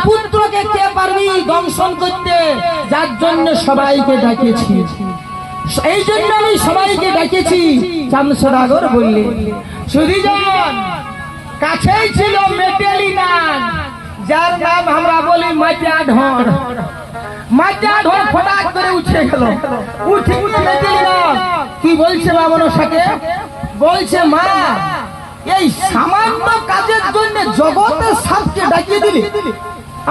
পুত্রকে কে পারবি দংশন করতে, যার জন্য সবাইকে ডাকেছি। এই জন্য আমি সবাইকে ডাকেছি। চাঁদ সদাগর বললে সুধীজন কাছেই ছিল মেটেলি নাগ, যার নাম আমরা বলি মাটিয়া ঢোর। মাটিয়া ঢোর ফটাক করে উঠে গেল। উঠে মেটেলি নাগ কি বলছে মা মনসাকে, বলছে মা এই সামান্য কাজের জন্য জগতের সাপকে ডাকিয়ে দিলি,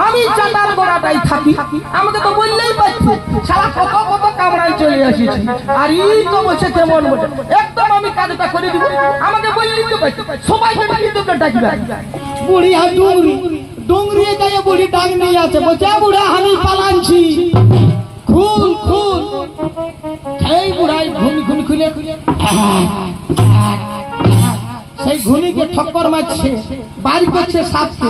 আমি চাঁদার গোড়াটাই থাকি, আমাকে তো বললেই পাচ্ছি সারা কত কত কামড়ায় চলে আসিছি, আর এই তো বলছে কেমন বলছে একদম আমি কাজটা করে দিব, আমাকে বললেই তো পাচ্ছি সবাইকে ডাকিয়ে তোকে ডাকবে। বুড়ি আর ডুংরি ডুংরি গায়ে বুড়ি ডাক নিয়ে আছে, বলছে বুড়া আমি পালাচ্ছি, খুল খুল। এই বুড়াই ঘুমি ঘুমি খুলে সেই ঘুমিকে ঠক্কর মারছে, বাড়ি করছে সাপকে।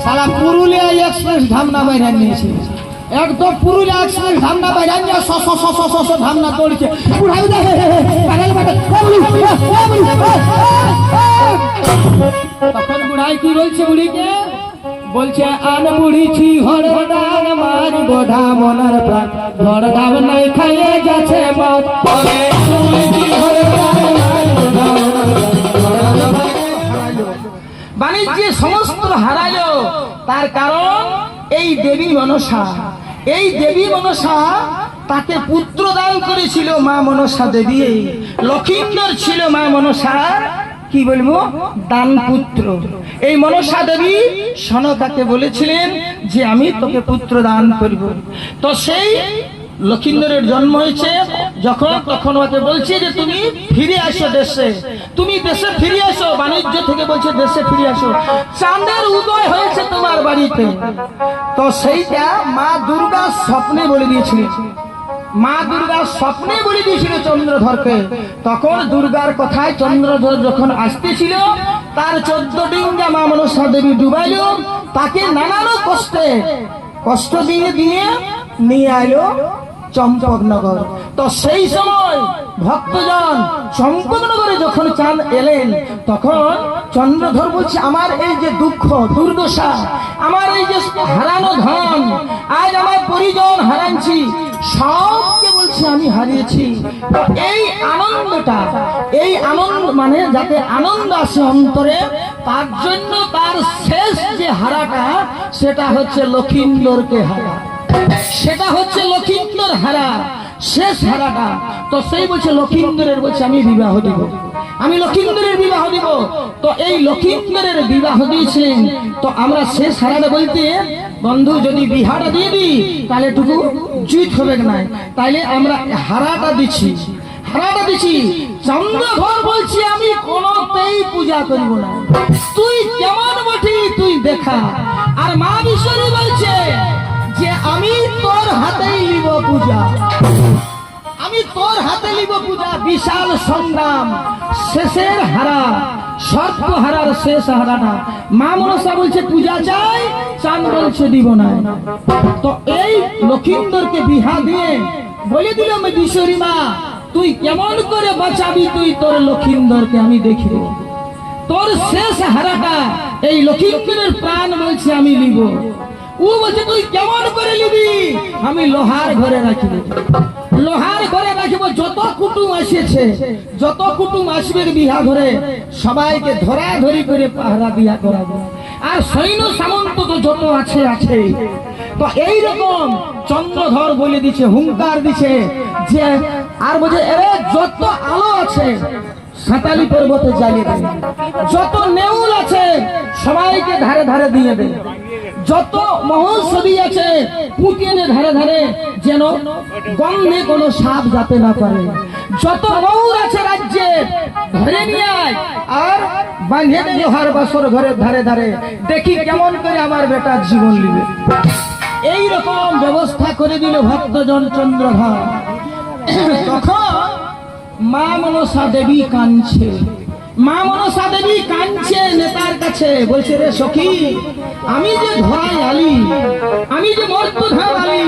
সারা পুরুলিয়া এক্সপ্রেস ধামনা বাইরে নিয়েছে, একদম পুরুলিয়া এক্সপ্রেস ধামনা বাইরে নিয়ে ধামনা দৌড়ছে। তখন বুড়াই কি বলছে বুড়িকে, বলছে আন বুড়িছি হরদান মারি বোধা মনার প্রাণ, হরদাম নাই খাইয়ে যাচ্ছে মত। বাণিজ্যে সমস্ত হারালো, তার কারণ এই দেবী মনসা। এই দেবী মনসা তাকে পুত্র দান করেছিল মা মনসা দেবী। লক্ষিন্দর ছিল মা মনসা কি বলবো দান পুত্র। এই মনসা দেবী সনকাকে বলেছিলেন যে আমি তোকে পুত্র দান করব। তো সেই লক্ষিন্দরের জন্ম হয়েছে যখন, তখন ওকে বলছে যে তুমি ফিরে আসো দেশে, তুমি দেশে ফিরে আসো, বাণিজ্য থেকে বলছে দেশে ফিরে আসো, চাঁদের উদয় হয়েছে তোমার বাড়িতে। তো সেইটা মা দুর্গা স্বপ্নে বলে দিয়েছিল, মা দুর্গা স্বপ্নে বলে দিয়েছিল চন্দ্রধরকে। তখন দুর্গার কথায় চন্দ্রধর যখন আসতেছিল, তার 14 ডিঙ্গা মা মনসা দেবী ডুবাইল, তাকে নানান কষ্ট দিয়ে দিয়ে নিয়ে আইলো চম্পকনগর। তো সেই সময় ভক্তজন চম্পকনগরে যখন চাঁদ এলেন, তখন চন্দ্রধর বলছে আমার এই যে দুঃখ দুর্দশা, আমার এই যে হারানো ধন, আজ আমার পরিজন হারাচ্ছি, সবকে বলছে আমি হারিয়েছি। এই আনন্দটা, এই আনন্দ মানে যাতে আনন্দ আসে অন্তরে, তার জন্য তার শেষ যে হারাটা সেটা হচ্ছে লক্ষিন্দরকে হারা, সেটা হচ্ছে লক্ষিন্দর হারা, শেষ হারাটা। তো সেই বলছে লক্ষিন্দরের বলছে আমি বিবাহ দিব, আমি লক্ষিন্দরের বিবাহ দিব। তো এই লক্ষিন্দরের বিবাহ দিয়েছিলেন। তো আমরা শেষ হারাটা বলতে বন্ধু যদি বিহাটা দিয়ে দিই তাহলে টুকু জুত হবে না, তাইলে আমরা হারাটা দিচ্ছি, হারাটা দিচ্ছি। চন্দ্রধর বলছি আমি কোনতেই পূজা করব না, তুই কেমন বটি তুই দেখা। আর মা বিশ্বরী বলছে যে আমি তোর হাতেই নিব পূজা, আমি তোর হাতে নিব পূজা। বিশাল সংগ্রাম, শেষের হারা, শর্ত হারার শেষ হারাটা। মা মনসা বলছে পূজা চাই, চাঁদ বলছে দিব না। তো এই লক্ষিন্দরকে বিহা দিয়ে বলে দিল বিশ্বরী মা তুই কেমন করে বাঁচাবি তুই তোর লক্ষিন্দরকে, আমি দেখিব তোর শেষ হারাটা। এই লক্ষিন্দরের প্রাণ বলছে আমি নিব। ও বলছে তুই কেমন করে নিবি, আমি লোহার ঘরে রাখিব, লোহার ঘরে রাখিব। যত কুটুম আসেছে, যত কুটুম আসবে বিহা ঘরে, সবাইকে ধরাধরি করে পাহারা দিয়া করাবো। আর সৈন্য সামন্ত তো যত আছে আছে। তো এইরকম চন্দ্রধর বলে দিছে, হুঙ্কার দিছে যে আর বলছে এরে যত আলো আছে সাঁতালি পর্বতে জ্বালিয়ে দেবে, যত নেউল আছে সবাইকে ধারে ধারে দিয়ে দেবে, যত মহৌষধি আছে পুঁতিয়ে ধারে ধারে যেন গন্ধে কোনো সাপ যাতে না পারে, যত ময়ূর আছে রাজ্যে ধরে নিয়ে আয় আর বাঁধে দে লোহার বাসর ঘরে ধারে ধারে, দেখি কেমন করে আমার বেটার জীবন নিবে। এইরকম ব্যবস্থা করে দিল ভক্তজন চন্দ্রধর। তখন মা মনসা দেবী কাঁদছে, মা মনসা দেবী কাঁদছে নেতার কাছে, বলছে রে সখী আমি যে ধরাই আলি, আমি যে মর্তধাম আলি,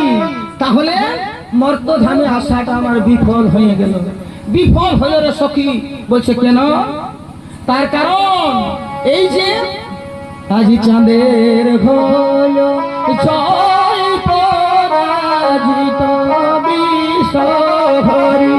তাহলে মর্তধামে আসাটা আমার বিফল হয়ে গেল। বিফল হলো রে সখী। বলছে কেন? তার কারণ এই যে আজ চাঁদের হলো জয় পরাজিত বিশ্বহরি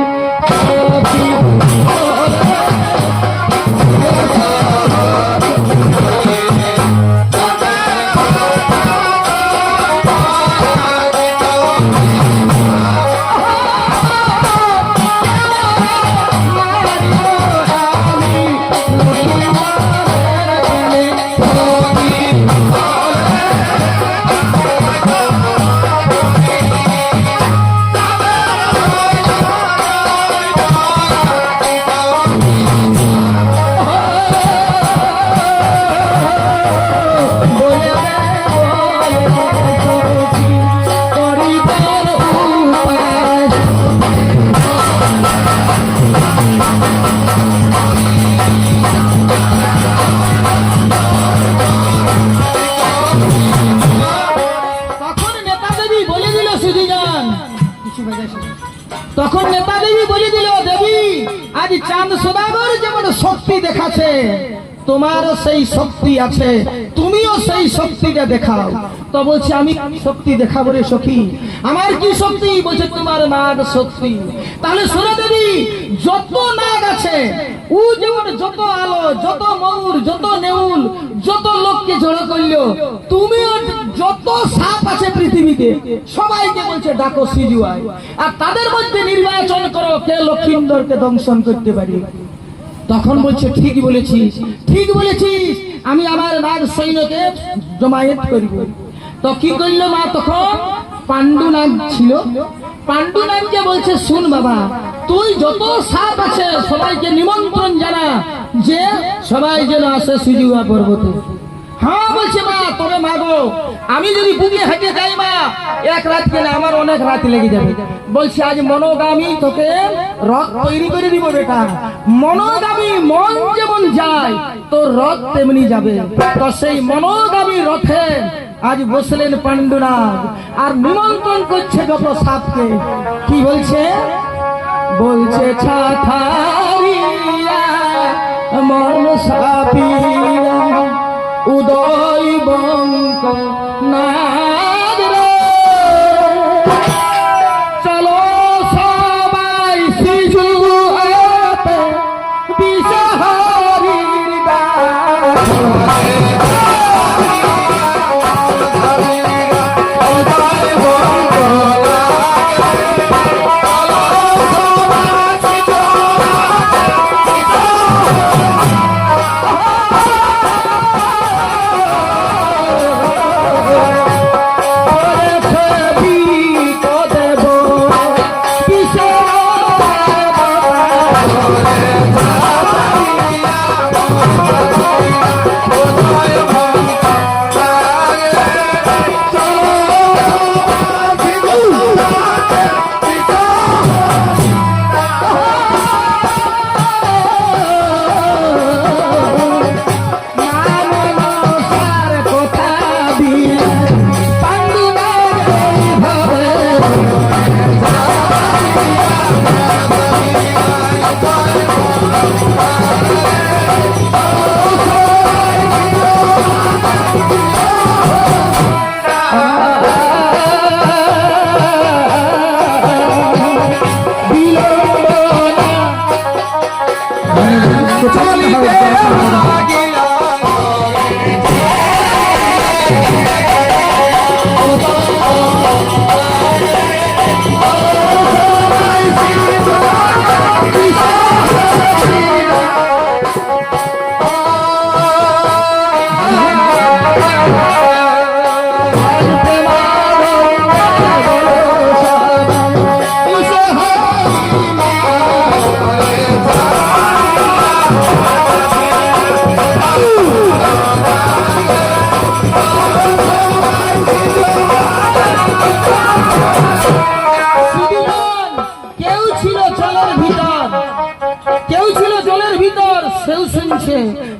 তখন নেতা দেবী বলে দিল, দেবী আজ চাঁদ সদাগর যেমন শক্তি দেখাচ্ছে, তোমারও সেই শক্তি আছে, তুমিও সেই শক্তিটা দেখাও। তো বলছে আমি শক্তি দেখাবো রে সখী। আমার কি শক্তি? বলছে তোমার নাগ শক্তি। তাহলে শোনো দেবী, যত নাগ আছে ও যেমন যত আলো, যত ময়ূর, যত নেউল, যত লোককে জড়ো করলো, তুমিও যত সাপ আছে পৃথিবীতে সবাইকে বলছে ডাকো সিজুয়ায়, আর তাদের মধ্যে নির্বাচন করো কে লক্ষিন্দরকে দংশন করতে পারি। তখন বলছে ঠিক বলেছিস, ঠিক বলেছিস, আমি আমার নাগ সৈন্যকে জমায়েত করব। তো কি করলো মা? তখন পাণ্ডু নাগ ছিল, পাণ্ডু নাগকে বলছে শুন বাবা, তুই যত সাপ আছে সবাইকে নিমন্ত্রণ জানা যে সবাই যেন আসে সিজুয়া পর্বতে। হ্যাঁ বলছে মা, তবে মা গো, আমি যদি বুকে হেঁটে যাই মা, এক রাত কেন আমার অনেক রাত লেগে যাবে। বলছে আজ মনোগামী তোকে রথ তৈরি করে দিব বেটা, মনোগামী মন যেমন যায় তোর রথ তেমনি যাবে। তো সেই মনোগামী রথে আজ বসলেন পাণ্ডুনাগ আর নিমন্ত্রণ করছে যত সাপকে। কি বলছে? বলছে ছাথারিয়া মন সাপিয়া উদয় বঙ্ক নাগ রে, চলো সবাই সিজুয়াতে বিশ্বহরির ডাক।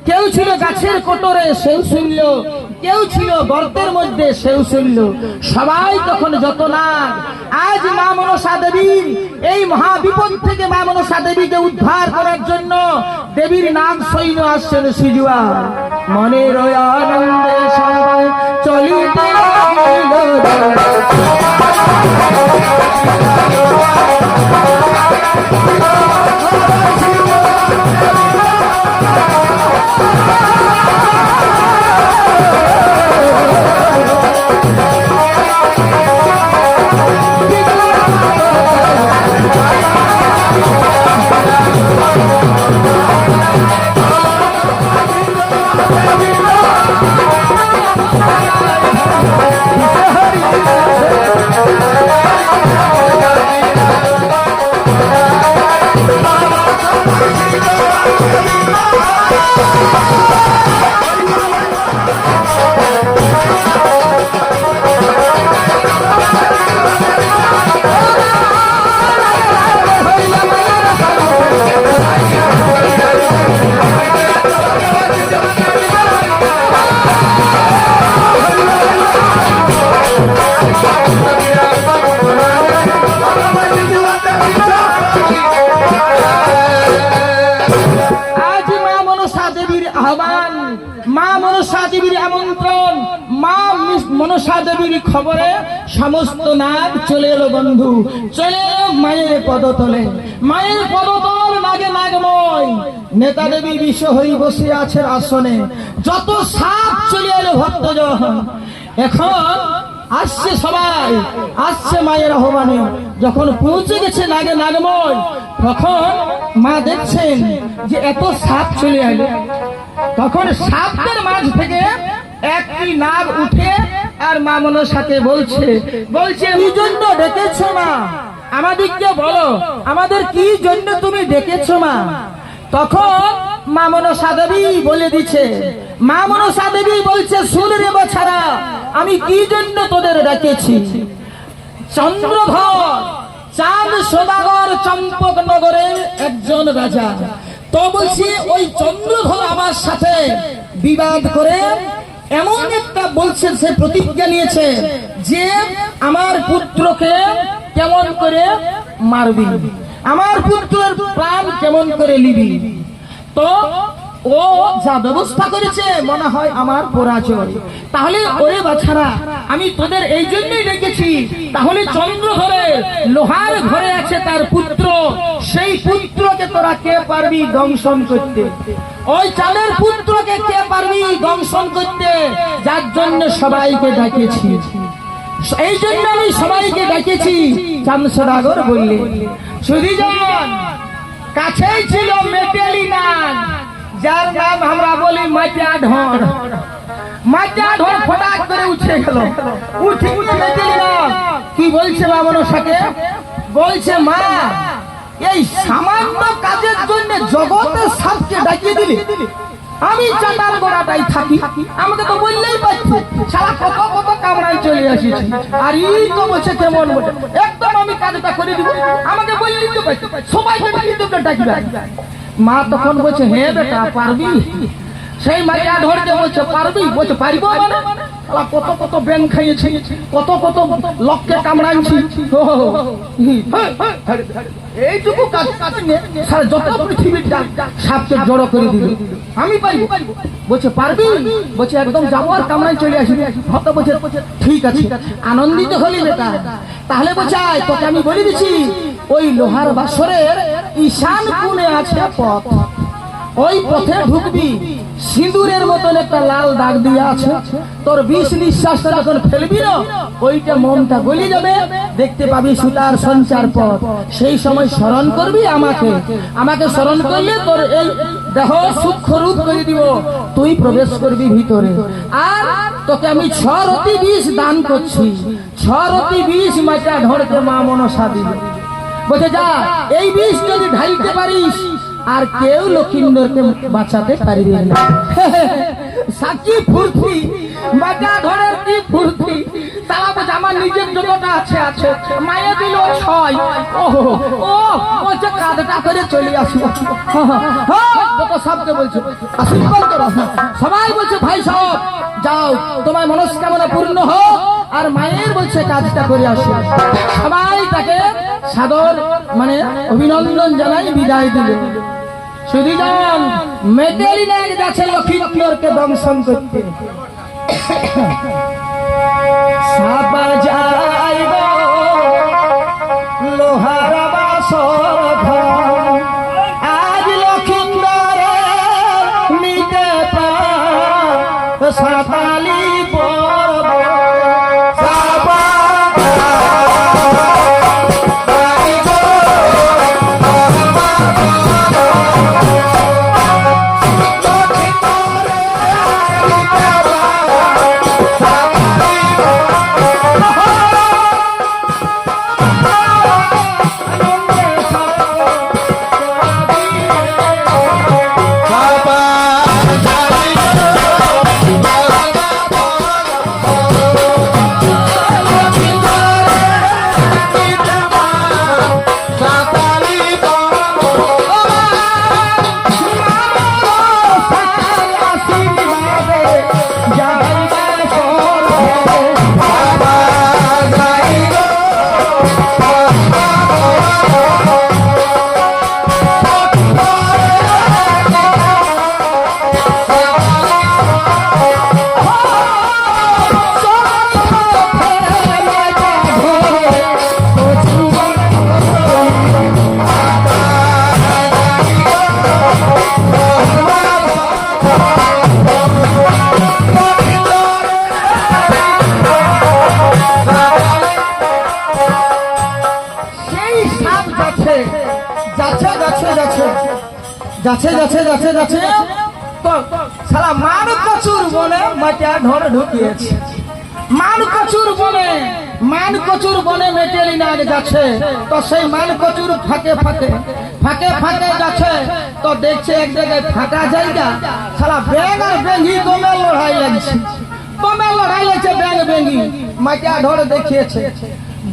কেউ ছিল গাছের কোটরে সেও শুনল, কেউ ছিল গর্তের মধ্যে সেও শুনল। সবাই তখন যত নাগ আজ মা মনসা দেবীর এই মহাবিপদ থেকে মা মনসা দেবীকে উদ্ধার করার জন্য দেবীর নাগ সৈন্য আসছেন সিজুয়া। মনের আনন্দে সবাই চলিতে মনসা দেবীর খবরে সমস্ত নাগ চলে এলো বন্ধু, চলে এলো মায়ের পদতলে। মায়ের পদতল নাগে নাগময়, নেতা দেবী বিশ্ব হয়ে বসে আছে আসনে। যত সাপ চলে এলো ভক্তজন। এখন আসছে সবাই, আসছে মায়ের আহ্বানে। যখন পৌঁছে গেছে নাগে নাগময়, তখন মা দেখছেন যে এত সাপ চলে এলো। তখন সাপের মাঝ থেকে একটি নাগ উঠে আর মা মনসাকে বলছে কি জন্য ডেকেছো মা? আমাদেরকে বলো, আমাদের কি জন্য তুমি ডেকেছো মা? তখন মা মনসা দেবী বলে দিচ্ছে, মা মনসা দেবী বলছে, শুন রে বাছারা, আমি কি জন্য তোদের ডেকেছি। চন্দ্রধর চাঁদ সদাগর চম্পকনগরের একজন রাজা, তো বলছি ওই চন্দ্রধর আমার সাথে বিবাদ করে এমন একটা বলছে, সে প্রতিজ্ঞা নিয়েছে যে আমার পুত্রকে কেমন করে মারবি, আমার পুত্রের প্রাণ কেমন করে নিবি। তো ও যা ব্যবস্থা করেছে মনে হয় আমার পরাজয়। তাহলে ওরে বাছারা, আমি তোদের এই জন্যই রেখেছি। তাহলে চন্দ্রধরের লোহার ঘরে আছে তার পুত্র, সেই পুত্রকে তোরা কে পারবি দংশন করতে? ওই চাঁদের পুত্রকে কে পারবি দংশন করতে? যার জন্য সবাইকে ডাকেছি, এই জন্য আমি সবাইকে ডাকেছি। চাঁদ সদাগর বললে, সুধীজন কাছেই ছিল মেটেলি নাগ, যার নাম আমরা বলি মাটিয়া ঢোর। মাটিয়া ঢোর ফটাক করে উঠে গেল, উঠে মেটেলি নাগ কি বলছে মা মনসাকে? বলছে, মা এই সামান্য কাজের জন্য জগতের সাপকে ডাকিয়ে দিলি। আমি চাঁদার গোড়াটাই থাকি, আমাকে তো বললেই পাচ্ছি, সারা কত কত কামরায় চলে আসিছি। আর এই তো বলছে কেমন বলে, একদম আমি কাজটা করে দিব, আমাকে বললেই তো পাচ্ছি, সবাইকে ডাকবে। মা তখন বলছে, হে বেটা পারবি? সেই মাইয়া ধরতে বলছে, পারবি? বলছে, পারিব মানে? কত কত ব্যাং খাইয়েছি, কত কত লোককে কামড়াইছি, এইটুকু কাজ সারা যত পৃথিবীর সাপকে জড়ো করে দিল, আমি পারিব? বলছে, পারবি? বলছে, একদম যাবো আর কামড়াই চলে আসবি। ভক্ত বলছে, ঠিক আছে। আনন্দিত হলি বেটা? তাহলে বলছে, তোকে আমি বলে দিচ্ছি, ওই লোহার বাসরের ঈশান কোণে আছে পথ, ওই পথে ঢুকবি। সিঁদুরের মতন একটা লাল দাগ দিয়ে আছে, তোর বিষ নিঃশ্বাসটা যখন ফেলবি না, ওইটা মনটা গলি যাবে, দেখতে পাবি সুতার সঞ্চার পথ। সেই সময় স্মরণ করবি আমাকে, আমাকে স্মরণ করলে তোর এই দেহ সূক্ষ্ম রূপ করে দিব, তুই প্রবেশ করবি ভিতরে। আর তোকে আমি 6 রতি বিষ দান করছি, 6 রতি বিষ মাটা ঢোরকে মা মনসা দিবে। বলছে, যা এই বিষ যদি ঢালতে পারিস আর কেউ লক্ষিন্দরকে বাঁচাতে পারবি না। সাকি ফুর্তি, মাটা ধরের কি ফুর্তি। তারা বলছে, আমার নিজের যতটা আছে আছে, মায়ে দিল 6। ও বলছে, কাঁধটা করে চলে আসবো। সবকে বলছে আশীর্বাদ করো। সবাই বলছে, ভাই সব যাও, তোমার মনস্কামনা পূর্ণ হোক। আর মায়ের বলছে কাজটা করে আসো। সবাই তাকে সাদর মানে অভিনন্দন জানাই বিদায় দিল। সুধীজন মেটেলি না যাচ্ছে লক্ষ্মীকে দংশন করতে সাবা যাইব লোহার বাসর ঘর আজ লক্ষ্মীরে নিতে সাতালি পর্ব যাচ্ছে তো সালা মান কচুর বনে মাটিয়া ঢোর ঢুকিয়েছে মান কচুর বনে মেটেলি না যাচ্ছে তো সেই মান কচুর ফাঁকে যাচ্ছে তো দেখছে এক জায়গায় ফাঁকা জায়গা সালা ব্যাঙ আর বেঙ্গি দমে লড়াই লাগছে ব্যাঙ বেঙ্গি মাটিয়া ঢোর দেখিয়েছে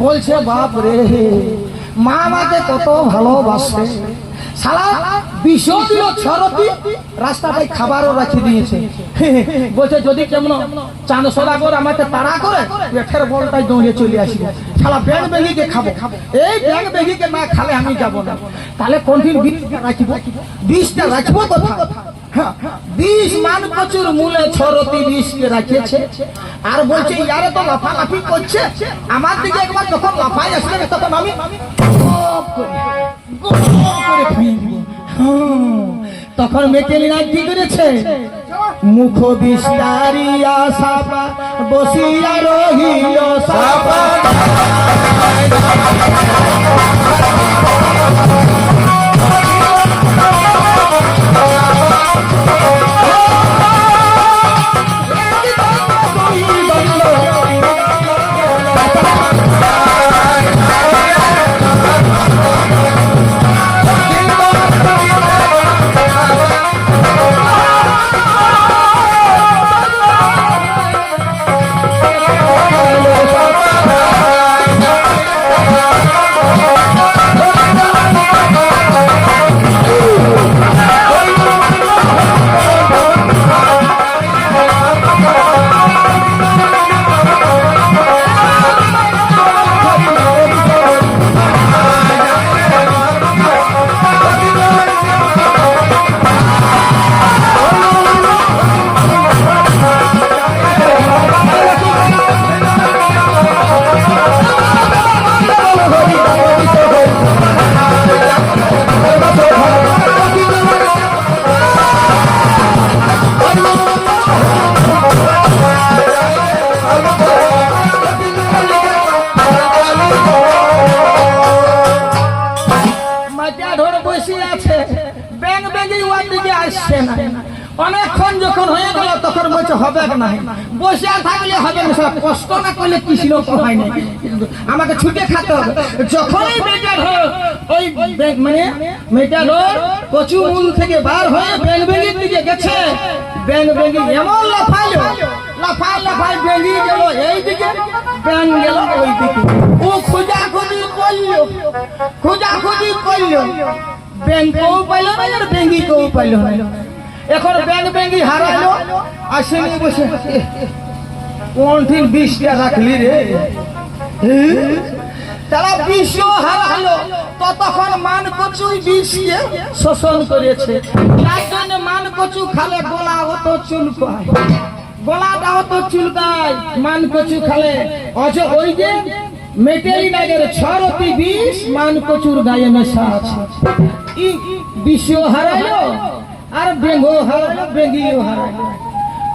বলছে বাপ রে মা আমাকে কত ভালোবাসে সালা বিষয় দিল ছরতি রাস্তাটাই খাবারও রাখি দিয়েছে বলছে যদি কেমন চাঁদ সদাগর আমাকে তাড়া করে পেটের বলটাই দৌড়ে চলে আসি সালা ব্যাঙ বেঙ্গিকে খাবো এই ব্যাঙ বেঙ্গিকে না খালে আমি যাব না তাহলে কোনদিন বিষটা রাখবো কোথায় বিষ মান প্রচুর মূলে ছরতি বিষকে রাখিয়েছে আর বলছে ইয়ারে তো লাফালাফি করছে আমার দিকে একবার যখন লাফাই আসবে তখন আমি তখন মেটেলি না কি করেছে মুখ বিস্তারিয়া সাপা বসিয়া রহিল সাপা অনেকক্ষণ যখন হয়ে গেল তখন বলছে হবে না বসে থাকলে হবে না কষ্ট না করলে কিছু হয় না আমাকে ছুটে খেতে হবে যখনই ওই মানে মেটালোর কচু মূল থেকে বার হয়ে বেঙ্গির দিকে গেছে বেঙ্গি এমন লাফাই বেঙ্গি গেল এই দিকে ব্যাং গেল ওই দিকে ও খোঁজাখুঁজি করলো ব্যাংকেও পাইল না আর বেঙ্গিকেও পাইল না এখন ব্যাংক বেঙ্গি হারাইলো আসেনি বসে কোন ঠিক 20টা রাখলি রে তারা বিষ হারালো, ততক্ষণ মান কচু বিষকে শোষণ করেছে। তার জন্য মান কচু খালে গলা হতো চুলকায়, গলাটা হতো চুলকায় মান কচু খালে। ওই যে মেটেরি নাগের ছরতি বিষ মান কচুর গায়ে মেশা আছে। বিষও হারালো আর বেঙ্গও হারালো, বেঙ্গিও হারালো।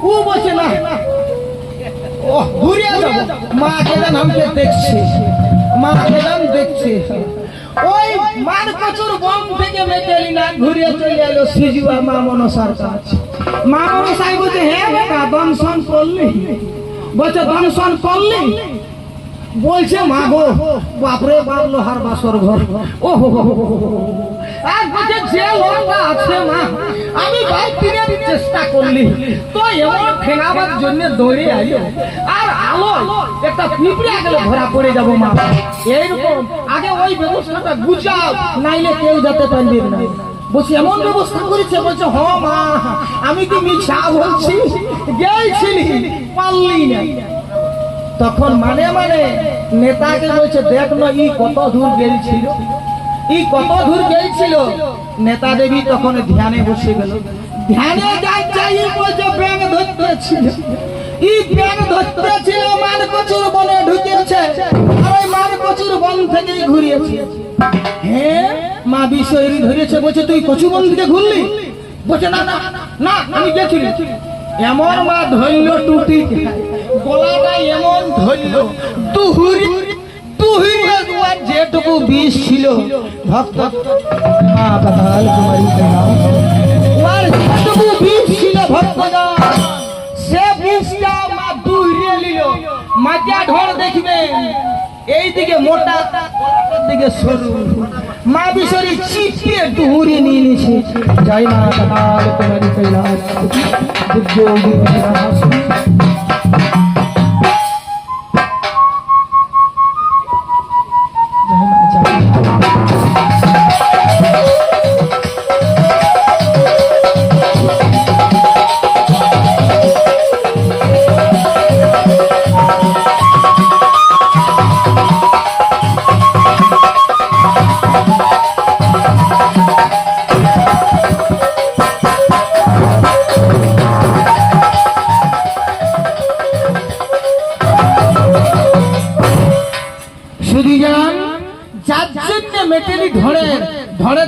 ও বলছে না ও ঘুরে যাবো, মা কেদান আমাকে দেখছে, মা কেদান দেখছে। ওই মান কচুর বন থেকে মেটেরি না ঘুরে চলে এলো সিজুয়া মা মনসার কাছে। মা মনসাই বলছে হ্যাঁ বেটা দংশন করলি? বলছে দংশন করলি? বলছে মা গো বাপরে বাপ লোহার বাসর ঘর। ও আর বলছে যে লোকটা আছে মা আমি বাইক দিনের চেষ্টা করলি তো এমন ঠেঙাবার জন্য দৌড়ে আইলো, আর আলো একটা পিঁপড়ে গেলে ধরা পড়ে যাবো মা। এইরকম আগে ওই ব্যবস্থাটা গুছাও, নাইলে কেউ যেতে পারবে না। বলছি এমন ব্যবস্থা করেছে? বলছে হ মা আমি কি মিছা বলছি, গেছিলি পারলি না। তখন মানে মানে নেতাকে বলছে দেখ না ই কত দূর গেছিল, ই কত দূর গেছিল। নেতা দেবী তখন ধ্যানে বসে গেল। ধ্যানে যাচ্ছে বলছে ব্যাং ধরতেছিল, ই ব্যাং ধরতেছিল মান কচুর বনে ঢুকেছে, আর ওই মান কচুর বন থেকেই ঘুরিয়েছে। হ্যাঁ মা বিষয়ী ধরেছে। বলছে তুই কচু বন থেকে ঘুরলি? বলছে না না না আমি গেছিলি। এমন মা ধরল টুটি গলাটা এমন ধরল দুহুরি দুহুরি একবার যেটুকু বিষ ছিল ভক্ত মা বাদাল কুমারী ওর যেটুকু বিষ ছিল ভক্তগণ সে বিষটা মা দুহুরি নিল। মাজা ঢোল দেখবেন এইদিকে মোটা দিকে সরু, মা বিশরি চিপিয়ে দুহুরি নিয়ে নিছে। জয় মা বাদাল কুমারী কৈলাস যোগী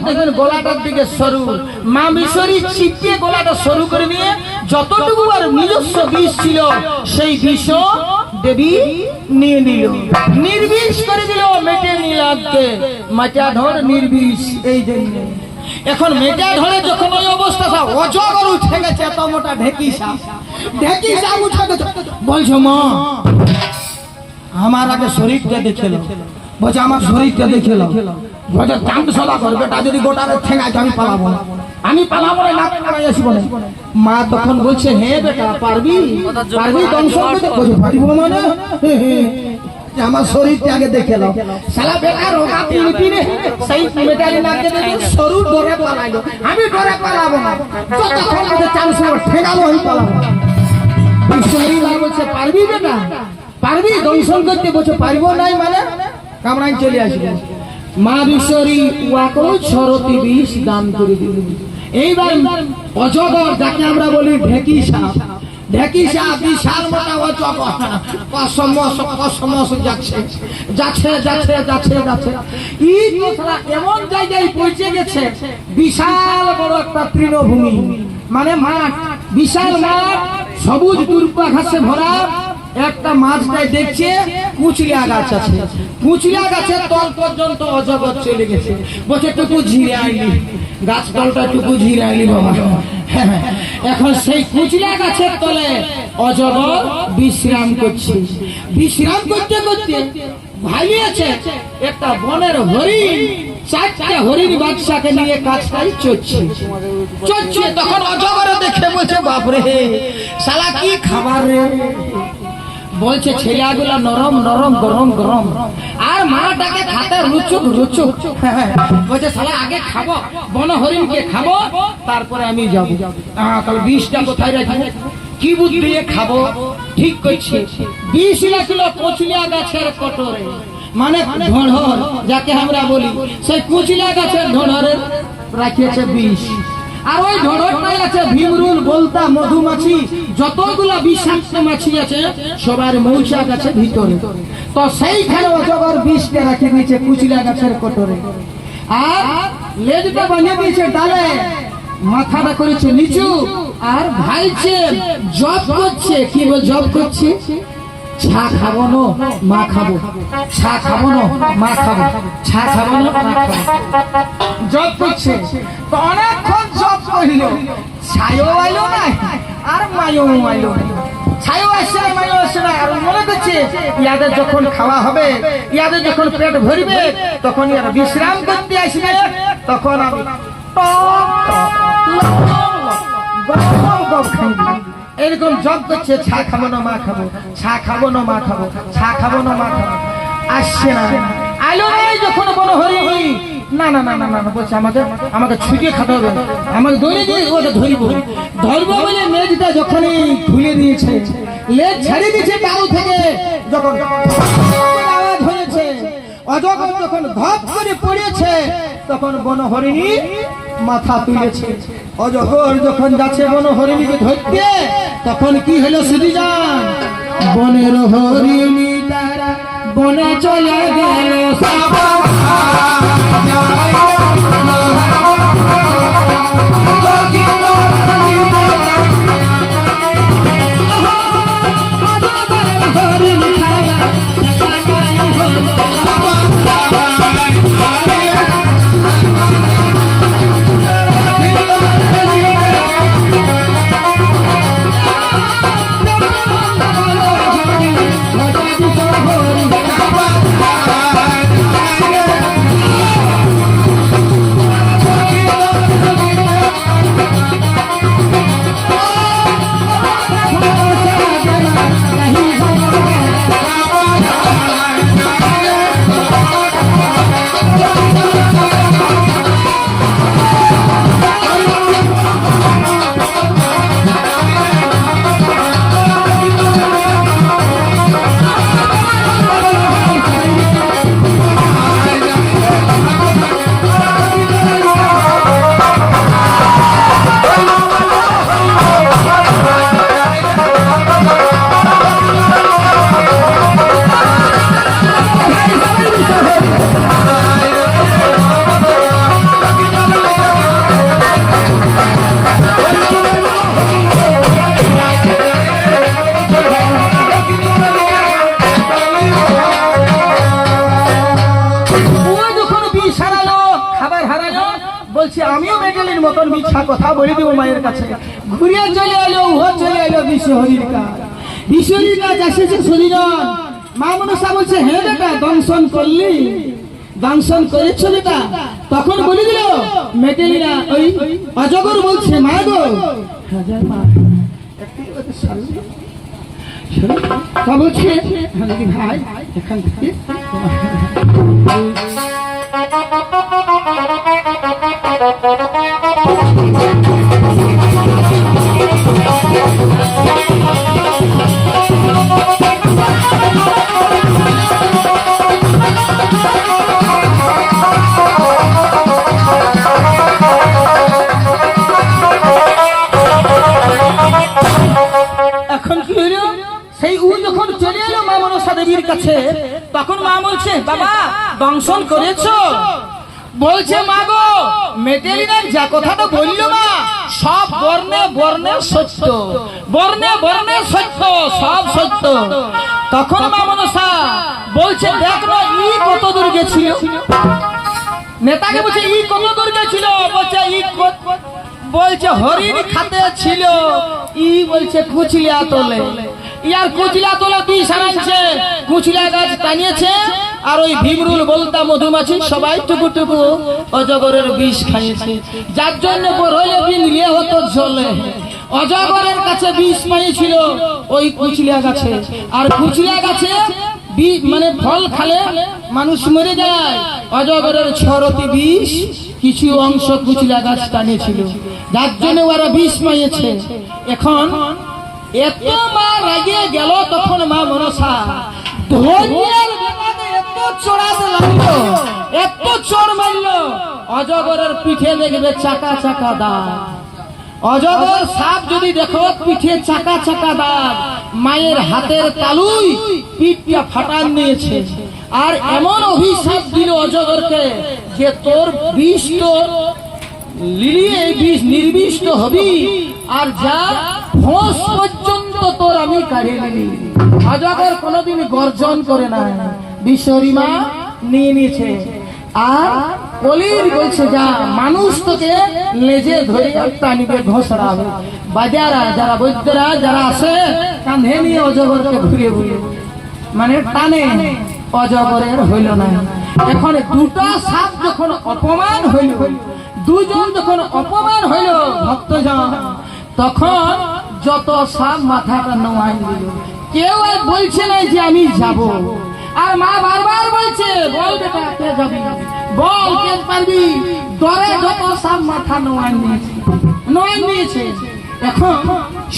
দেখবেন গলাটার দিকে সরু, মা মিশরি চিপিয়ে গলাটা সরু করে নিয়ে যতটুকু আর নিজস্ব বিষ ছিল সেই বিষ দেবী নিয়ে নিল, নির্বিষ করে দিল। মেটে নীলাকে মাটা ধর নির্বিষ। এই জন্য এখন মেটা ধরে যখন ওই অবস্থা অজগর উঠে গেছে, এত মোটা ঢেকি সাপ, ঢেকি সাপ উঠে গেছে। বলছো মা আমার আগে শরীরটা দেখে লো। বলছে আমার শরীরটা দেখে লো। বলছে চাঁদ সদা কর বেটা, যদি গোটারে ঠেঙায় আমি পালাবো না, আমি পালাবো না, আসবো না। মা তখন বলছে হ্যাঁ বেটা পারবি, পারবি দংশন করতে? বলছে পারবো মানে আমার শরীরটা আগে দেখে লো। শালা বেটা রোগা পিনে সেই মেটারি নাকে দেখে সরু ডরে পালাইলো, আমি ডরে পালাবো না, যতক্ষণ আমাদের চাঁদ সদা ঠেঙালো আমি পালাবো না। বলছে পারবি বেটা, পারবি দংশন করতে? বলছে পারবো নাই মানে কামড়াই চলে আসবে। মা বিশ্বরী ওয়াকে ছরতি বিষ দান করে দিল। এইবার অজগর যাকে আমরা বলি ঢেকি সাপ, ঢেকি সাপ বিশাল মোটা অজগর কসমস কসমস যাচ্ছে যাচ্ছে যাচ্ছে যাচ্ছে যাচ্ছে। এই কথাটা এমন জায়গায় পৌঁছে গেছে, বিশাল বড় একটা তৃণভূমি মানে মাঠ, বিশাল মাঠ, সবুজ দুর্বা ঘাসে ভরা। একটা মাছটাই দেখছে কুচলিয়া গাছ আছে, কুচলিয়া গাছের তল পর্যন্ত অজগর চলে গেছে। বলছে টুকু ঝিরে আইলি, গাছ তলটা টুকু ঝিরে আইলি বাবা। এখন সেই কুচলিয়া গাছের তলে অজগর বিশ্রাম করছে। বিশ্রাম করতে করতে ভাইয়েছে একটা বনের হরিণ, চারটা হরিণ বাচ্চাকে নিয়ে কাছটাই চড়ছে চড়ছে। তখন অজগর দেখে বলছে বাপরে শালা কি খাবার রে। বলছে ছেলেগুলা নরম নরম গরম গরম, আর মাটাকে খাতে রুচুক রুচুক। বলছে শালা আগে খাবো বন হরিণকে খাবো, তারপরে আমি যাবো। তাহলে বিষটা কোথায় রাখবো, কি বুদ্ধি দিয়ে খাবো? ঠিক করছে, বিষ রাখলো কচুলিয়া গাছের কটরে। মানে ঢোঁড়র যাকে আমরা বলি, সেই কুচিলা গাছের ঢোঁড়রের রাখিয়েছে বিষ। আর ওই ঢোঁড়রটাই আছে ভিমরুল, বলতা, মধুমাছি, যতগুলা বিষাক্ত মাছি আছে সবার মৌচাক আছে ভিতরে। তো সেইখানে অজগর বিষকে রাখে দিয়েছে কুচিলা গাছের কোটরে। আর লেজটা বানিয়ে দিয়েছে ডালে, মাথাটা করেছে নিচু, আর ভাইছে জব করছে। কি বল জব করছে? ছা খাবো না মা খাবো, ছা খাবো না মা খাবো, ছা খাবো না মা খাবো, জব করছে। তো অনেকক্ষণ জব করিল, ছায়ও আইলো না আর মায়ও আইলো না। ছায়ও আসছে না, মায়ও আসছে না। আর মনে করছে ইয়াদের যখন খাওয়া হবে, ইয়াদের যখন পেট ভরবে, তখন ইয়ারা বিশ্রাম করতে আসবে। তখন আমি এরকম জব করছে, ছা খাবো না মা খাবো, ছা খাবো না মা খাবো, ছা খাবো না মা খাবো, আসছে না। আলো নাই যখন মনে হরি না না না না না বলছে আমাকে ছুটিয়ে খাতে হবে, আমাকে দৌড়ে দিয়ে ওকে ধরবো বলে মেজটা যখনই খুলে দিয়েছে, লেজ ছাড়িয়ে দিয়েছে কারো থেকে, যখন আওয়াজ হয়েছে, অজগর যখন ধপ করে পড়েছে, তখন বনহরিণী মাথা তুলেছে। অজগর যখন যাচ্ছে বনহরিণীকে ধরতে, তখন কি হলো শ্রীজান? বনের হরিণী তারা বনে চলে গেল, বলছি আমিও মেডেলের মতন মিথ্যা কথা বলে দেবো মায়ের কাছে। ঘুরে চলে এলো, উহো চলে এলো বিশ্বহরির কাজ। বিশ্বহরির কাজ এসেছে সুরিজন। মা মনসা বলছে, হ্যাঁ বেটা দংশন করলি, দংশন করেছ বেটা। তখন বলে দিল মেডেলিনা, ওই অজগর বলছে, মা গো হাজার মা বলছে ভাই এখান থেকে এখন কি হইল? সেই উ যখন চলে এলো মা মনসা দেবীর কাছে, তখন মা বলছে, বাবা দংশন করেছো? বলছে, মা গো মেটেলিনার যা কথাটা বললো মা, সব বর্ণে বর্ণে সত্য, বর্ণে বর্ণে সত্য, সব সত্য। তখন মা মনসা বলছে, দেখ না ই কত দূর গেছিল। নেতাকে বলছে, ই কত দূর গেছিল? বলছে ই বলছে হরিণ খাতে ছিল, ই বলছে কুচিলা তোলে। ইয়ার কুচিলা তোলা বিষ আনাচ্ছে, কুচিলা গাছ টানিয়েছে, আর ওই ভিমরুল বলতা মধুমাছি সবাই টুকু টুকু অজগরের বিষ খাইয়েছে, যার জন্য বড়লে বিনলে হতো ঝোলে। অজগরের কাছে বিষ পাইছিল ওই কুচিলা গাছে, আর কুচিলা গাছে মানে ফল খালে মানুষ মরে যায়। অজগরের ছরতি বিষ কিছু অংশ কুচিলা গাছ টানিয়েছিল, যার জন্য ওরা বিষ পাইয়েছে। এখন এত মা রাগে গেল, তখন মা মনসা ধনিয়ার বেলাতে এত চড়াতে লাগলো, এত চড় মারলো, অজগরের পিঠে দেখবে চাকা চাকা দাগ। অজগর সাপ যদি দেখো পিঠে চাকা চাকা দাগ, মায়ের হাতের তালুই পিঠটা ফাটান নিয়েছে। আর এমন অভিশাপ দিল অজগরকে যে তোর বিষ তো লিলিয়ে বিষ নির্বিষ্ট হবি, আর যা হোস পর্যন্ত তোর আমি কাঢ়িয়ে নিলি। অজগর কোনোদিন গর্জন করে না, বিশ্বরী মা নিয়ে নিয়েছে। আর কলির বলছে যা মানুষ তোকে লেজে ধরে টানিবে ঘোষড়াবে। বাজারা যারা বৈদ্যরা যারা আসে কাঁধে নিয়ে অজগরকে ঘুরিয়ে ঘুরিয়ে মানে টানে, অজগরের হইল না। এখন দুটা সাপ যখন অপমান হইল, দুজন যখন অপমান হইল ভক্তজন, তখন যত সাপ মাথাটা নোয়াই দিল। কেউ আর বলছে না যে আমি যাব। আর মা বারবার বলছে বল বেটা কে যাবি, বল কে পারবি। দরে যত সাপ মাথা নোয়াই নিয়েছে। এখন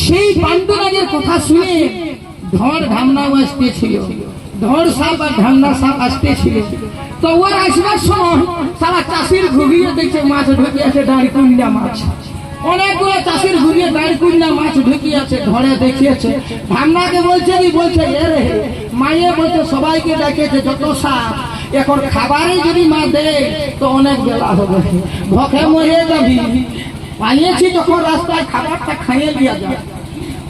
সেই পাণ্ডুরাজের কথা শুনে ধর ধামনাও আসতেছিল, ধর সাপ আর ধামনা সাপ আসতেছিল। তো ওর আসবার সময় সারা চাষির ঘুরিয়ে দেখছে মাছ ঢুকে আছে, দাঁড়ি কুন্ডা মাছ। অনেকগুলো চাষির ঘুরিয়ে দাঁড়ি কুন্ডা মাছ ঢুকিয়ে আছে, ধরে দেখিয়েছে। ধামনাকে বলছে কি বলছে এরে মায়ে বলছে সবাইকে ডাকেছে যত সাপ, এখন খাবারে যদি মা দেয় তো অনেক বেলা হবে, ভকে মরে যাবি। পাইয়েছি যখন রাস্তায় খাবারটা খাইয়ে দিয়া যায়,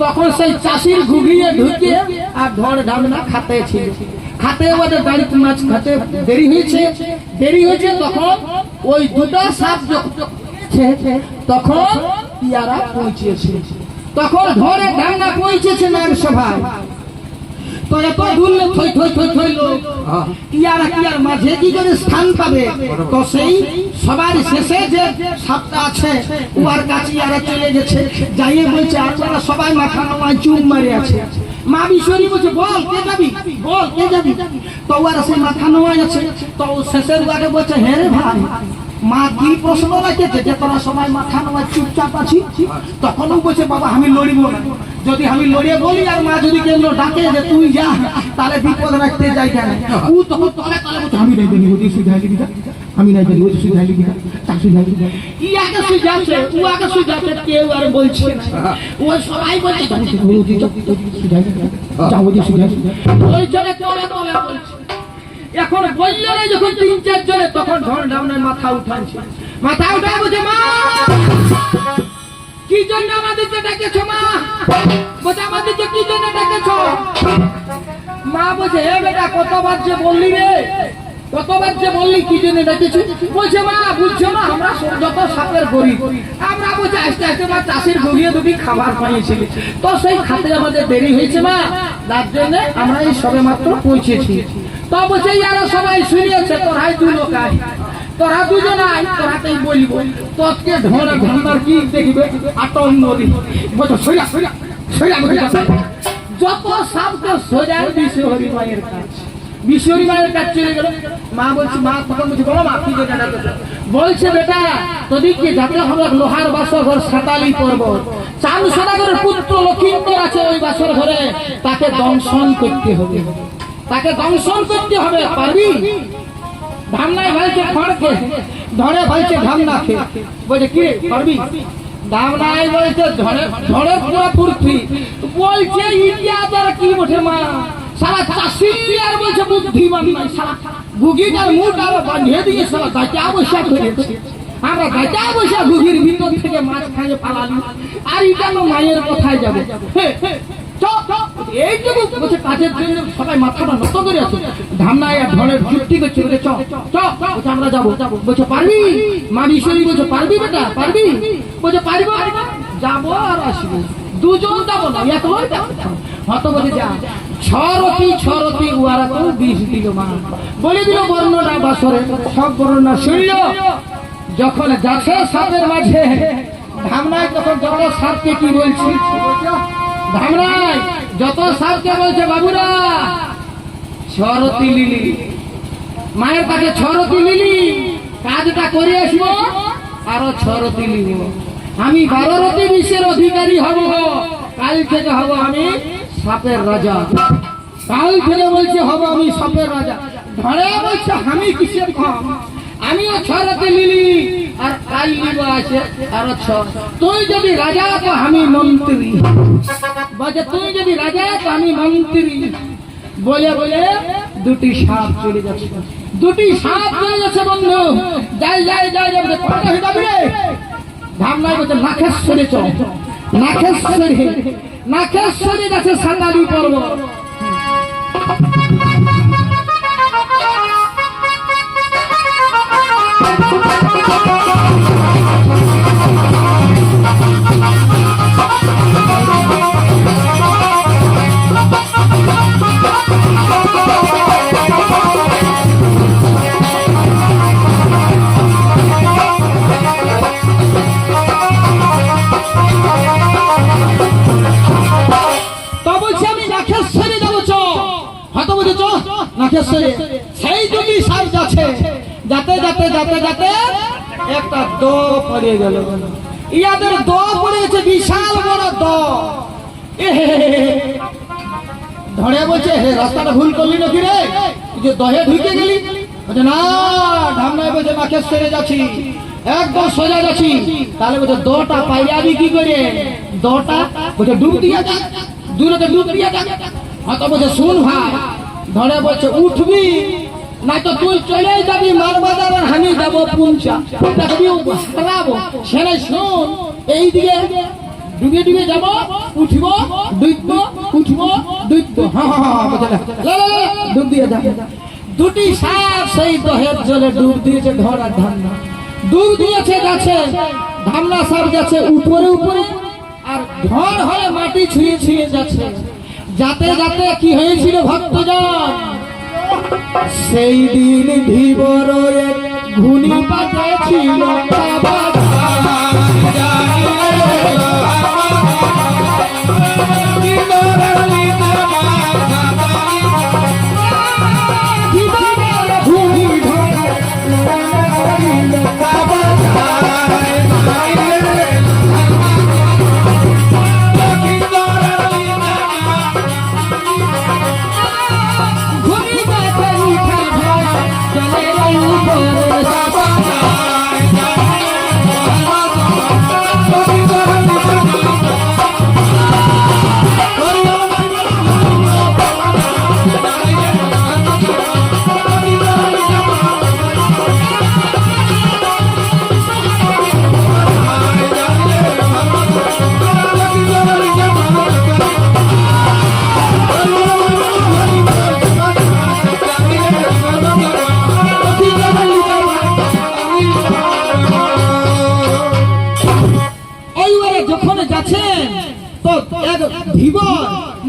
তখন সেই চাষির ঘুগিয়ে ঢুকিয়ে আর ধর ধামনা খাতে ছিল। খাতে ওদের দাঁড়ি মাছ খাতে দেরি হয়েছে। তখন ওই দুটো সাপ তখন ইয়ারা পৌঁছেছে, তখন ধরে ধামনা পৌঁছেছে নাম সভায়। তো এত দূরলে থই থই থই থই লোক, ইয়ারা কি আর মাঝে কি করে স্থান পাবে? তো সেই সবার শেষে যে সাপটা আছে উহার কাছে ইয়ারা চলে গেছে, যাইয়ে বলছে আপনারা সবাই মাথা নামায় চুপ মারে আছে। মা বিশ্বরী বলছে বল কে যাবি, বল কে যাবি। তো ওরা সেই মাথা নামায় আছে। তো শেষের বারে বলছে হ্যাঁ রে ভাই, মা কি প্রশ্ন রাখেছে যে তোরা সবাই মাথা নামায় চুপচাপ আছি। তখনও বলছে বাবা আমি লড়িব না, যদি আমি লড়িয়ে বলি আর মা যদি কেউ ডাকে যে তুই যা, তাহলে বিপদ রাখতে যাই কেন। ও তখন তলে তলে বলছে আমি নাই জানি, ওই সুবিধা লিখি আমি নাই জানি, ওই সুবিধা লিখি তার সুবিধা লিখি ই আগে সুই যাচ্ছে, ও আগে সুই যাচ্ছে, কেউ আর বলছে না। ও সবাই বলছে যাও ওই সুবিধা ওই জন্য তলে তলে বলছে। এখন বললো না যখন 3-4 জনে, তখন ধর ধামনায় মাথা উঠাইছে। মাথা উঠায় বলছে মা কি জন্য আমাদেরকে ডেকেছো, মা বলছে আমাদেরকে কি জন্য ডেকেছো। মা বলছে হে বেটা কতবার যে বললি রে, কতবার যে বললি কি জন্য ডেকেছি। বলছে মা বুঝছো না আমরা যত সাপের গরিব, আমরা বলছে আস্তে আস্তে মা চাষির গড়িয়ে দুটি খাবার পাইয়েছি, তো সেই খাতে আমাদের দেরি হয়েছে মা, তার জন্য আমরা এই সবে মাত্র পৌঁছেছি। তো বলছে ইয়ারা সবাই শুনিয়েছে তোরাই দুই লোক আয়, তোরা দুজন আয়, তোরাতেই বলবো তোকে ধরে ধরনার কি দেখবে আটল নদী। বলছো সইয়া সইয়া সইয়া যত সাপকে সোজা বিশ্বহরি মায়ের কাছে, বিশ্বহরি মায়ের কাছে চলে গেল। মা বলছে মা তখন বলছে বলো মা কি যেটা বলছে বেটা তোদিকে যাতে হবে লোহার বাসর ঘর সাতালি পর্বত, চাঁদ সদাগরের পুত্র লক্ষিন্দর আছে ওই বাসর ঘরে, তাকে দংশন করতে হবে, তাকে দংশন করতে হবে। পারবি? ধামনায় ভাইছে খড়কে ধরে ভাইছে ধামনাকে বলছে কি পারবি? ধামনায় বলছে ধরে ধরে পুরো পূর্তি বলছে ইন্ডিয়া দ্বারা কি বসে মা সারা চাষি আর বলছে বুদ্ধিমান নাই, সারা গুগিটার মুখ আরো বাঁধিয়ে দিয়ে সারা গাছা বসা ধরেছে। আমরা গাছা বসা গুগির ভিতর থেকে মাছ খাইয়ে পালালি, আর এটা তো মায়ের কোথায় যাবে। এইটুকু বলছে কাজের জন্য সবাই মাথাটা নত করে আছে। ধামনায় আর ধরের যুক্তি করছে বলছে বলছে আমরা যাবো। বলছে পারবি? মা বিশ্বরী বলছে পারবি বেটা পারবি? বলছে পারবো, যাবো আর আসবো, দুজন যাবো না একবার হত বলে যা। ছরতি উয়ারা তো বিষ দিল মা, বলে দিল বর্ণনা বাসরে, সব বর্ণনা শুনল। যখন যাচ্ছে সাপের মাঝে ধামনায়, তখন যত সাপকে কি বলছি ধামনায় যত সাপকে বলছে বাবুরা ছরতি লিলি, মায়ের কাছে ছরতি লিলি, কাজটা করে আসবো আরো ছরতি লিব, আমি 12 রতি বিষের অধিকারী হব, কাল থেকে হব আমি সাপের রাজা, কাল থেকে বলছে হব আমি সাপের রাজা। ধরে বলছে আমি কিসের কম, আমিও ছড়াতে লিলি আর কাল লিব আছে আরো ছ। তুই যদি রাজা তো আমি মন্ত্রী, বলছে তুই যদি রাজা তো আমি মন্ত্রী। বলে বলে দুটি সাপ চলে যাচ্ছে, দুটি সাপ চলে যাচ্ছে বন্ধু। যাই যাই যাই যাই কোথায় হয়ে যাবি রে? ধামনায় বলছে নাখেশ্বরী চল, নাখেশ্বরী, নাখেশ্বরী গাছে সাঁতারি পর্বত। সেই দুটি সাপ যাচ্ছে, যাতে যাতে যাতে যাতে একটা দ পড়ে গেল। ইয়াদের দ পড়ে গেছে, বিশাল বড় দ। ধরে বলছে হে রাস্তাটা ভুল করলি নাকি রে, যে দহে ঢুকে গেলি? বলছে না, ধামনায় বলছে নাখেশ্বরে যাচ্ছি, একদম সোজা যাচ্ছি। তাহলে বলছে দটা পাই যাবি কি করে? দটা বলছে ডুব দিয়ে যা, দূরে ডুব দিয়ে যা। হয়তো বলছে শুন ভাই, ধরে বলছে উঠবি না তো তুই চলে যাবি মারবাজার, আমি যাবো পুঞ্চা, হারাবো। সেরে শোন, এই দিকে ডুবে ডুবে যাবো, উঠবো ডুববো, উঠবো ডুববো। ডুব দিয়ে যা। দুটি সাপ সেই দহের জলে ডুব দিয়েছে, ধর আর ধামনা ডুব দিয়েছে, যাচ্ছে ধামনা সাপ যাচ্ছে উপরে উপরে, আর ধর হয়ে মাটি ছুঁয়ে ছুঁয়ে যাচ্ছে। যাতে যাতে কি হয়েছিল ভক্তজন, সেই দিন ধীবর ঘুনি পাঠিয়েছিল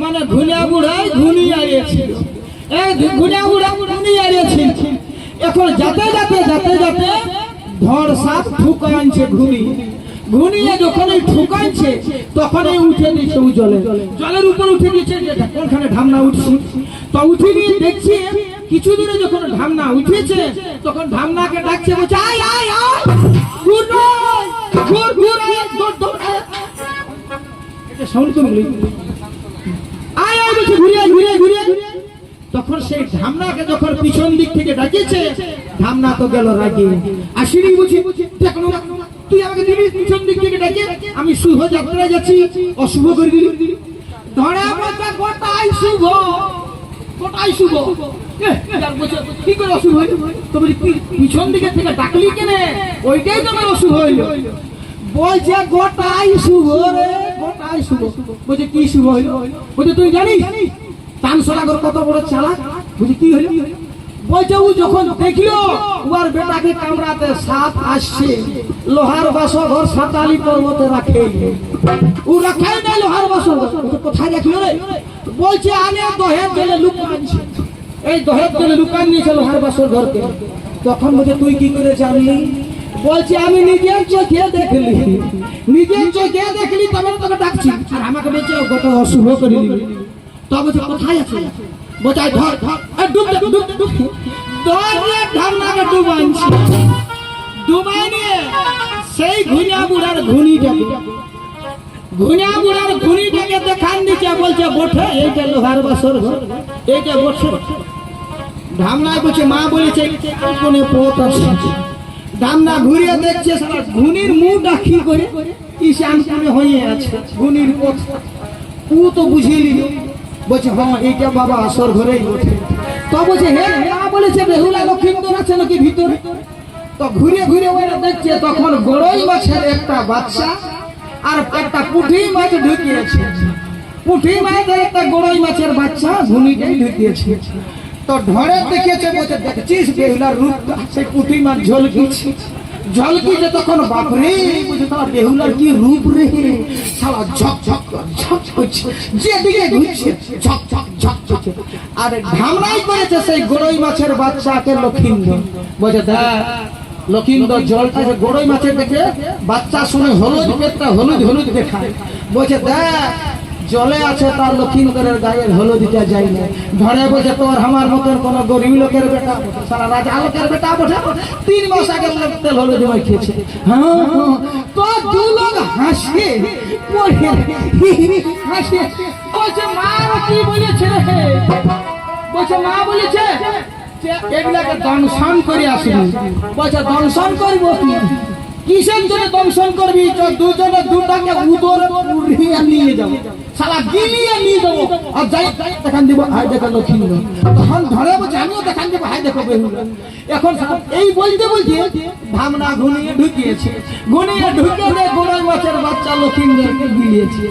মানে ঘুনিয়া বুড়াই ঘুনিয়ে আইছিল, ঘুনিয়া বুড়া ঘুনিয়ে আইছিল। এখন যাতে যাতে যাতে যাতে ধর সাপ ঠুকাইছে ঘুনি, ঘুনিয়ে যখনই ঠুকাইছে তখনই উঠে দিচ্ছে জলে, জলের উপর উঠে দিচ্ছে। কোনখানে ধামনা উঠছে, তো উঠে গিয়ে দেখছে কিছু দূরে যখন ধামনা উঠেছে তখন ধামনাকে ডাকছে, বলছে আয় আয় আয়, ঘুর ঘুর ঘুর, এটা সাউন্ড করে আয় আয় বলছে ঘুরিয়ে ঘুরিয়ে ঘুরিয়ে। তখন সেই ধামনাকে যখন পিছন দিক থেকে ডাকিয়েছে, ধামনা তো গেল রাগে, আসিনি বুঝি দেখো তুই আমাকে দিবি পিছন দিক থেকে ডাকিয়ে, আমি শুভ যাত্রায় যাচ্ছি অশুভ করে দিলি। ধরে বলছে গোটাই শুভ, গোটাই শুভ। কি করে অশুভ হইল? তো বলি পিছন দিকে থেকে ডাকলি কেন? ওইটাই তোমার অশুভ হইল। বলছে গোটাই শুভ রে, গোটাই শুভ। বলছে কি শুভ হইল? বলছে তুই জানিস তানসরাগর কত বড় চালাক? বুঝি কি হইল? বলছে ও যখন দেখলো ওর বেটাকে কামড়াতে সাপ আসছে, লোহার বাসর ঘর সাতালি পর্বতে রাখে, ও রাখাই না লোহার বাসর ঘর। কোথায় রাখলো রে? বলছে আনে দহের জলে লুকানছে, এই দহের জলে লুকান নিয়েছে লোহার বাসর ঘরকে। তখন বলছে তুই কি করে জানলি? বলছে আমি নিজের চোখে দেখলি, নিজের চোখে দেখলি তবে তোকে ডাকছি, আর আমাকে বেঁচে কত অশুভ করে দিলি। তবে কোথায় আছে? বোঝায় ধর ধর ডুব ডুব ডুব, দৌড়ে ধামনাকে ডুবাইছে, ডুবাই নিয়ে সেই ঘুনিয়া বুড়ার ঘুনিটাকে, ঘুনিয়া বুড়ার ঘুনিটাকে দেখান দিচ্ছে। বলছে বঠে এইটা লোহার বাসর ঘর, এইটা বঠে। ধামনায় বলছে মা বলেছে কোনে পোত আছে। ধামনা ঘুরিয়ে দেখছে ঘুনির মুখটা কি করে ঈশান করে হয়ে আছে ঘুনির পোত। ও তো বুঝিয়ে নিল, বলছে হ্যাঁ এইটা বাবা আসর ঘরেই ওঠে। তো বলছে হ্যাঁ মা বলেছে বেহুলা লক্ষিন্দর আছে নাকি ভিতরে। তো ঘুরে ঘুরে ওরা দেখছে তখন গড়ই মাছের একটা বাচ্চা আর একটা পুঁটি মাছ ঢুকিয়েছে। পুঁটি মাছের একটা গড়ই মাছের বাচ্চা ঘুনিটাই ঢুকিয়েছে। তো ধরে দেখেছে, বলছে দেখছিস বেহুলার রূপটা, সেই পুঁটি মাছ ঝলকিছে ঝলকিছে। তখন বাপরে বলছে তার বেহুলার কি রূপ রে, সারা ঝক ঝক ঝক করছে, যেদিকে ঘুরছে ঝক ঝক ঝক করছে। আর ধামনাই করেছে সেই গড়ই মাছের বাচ্চাকে লক্ষিন্দর। বলছে দেখ লক্ষিন্দর জলটা গড়ই মাছের দেখে বাচ্চার সময় হলুদ পেটটা হলুদ হলুদ দেখায়। বলছে দেখ জলে আছে তার লক্ষিন্দরের গায়ের হলুদিটা যায় না। ধরে বলছে তোর আমার মতন কোন গরিব লোকের বেটা সারা রাজা লোকের বেটা বটে 3 মাস আগে তেল হলুদ খেয়েছে। হ্যাঁ তো দু লোক হাসে হাসে। বলছে মা কি বলেছে রে, বলছে মা বলেছে এগুলাকে দংশন করে আসবি। বলছে দংশন করবো কি, কিসের জন্য দংশন করবি? দুজনে দুটাকে উদর উড়িয়ে নিয়ে যাবো, সালা গিলিয়ে নিয়ে যাবো। আর যাই দেখান দিব হাই দেখো লক্ষিন্দর। তখন ধরে বলছে আমিও দেখান দেবো হাই দেখো বেহুলা। এখন এই বলতে বলতে ধামনা ঘুনিয়ে ঢুকিয়েছে। ঘুনিয়ে ঢুকিয়ে গড়ই মাছের বাচ্চা লক্ষিন্দরকে গিলিয়েছে,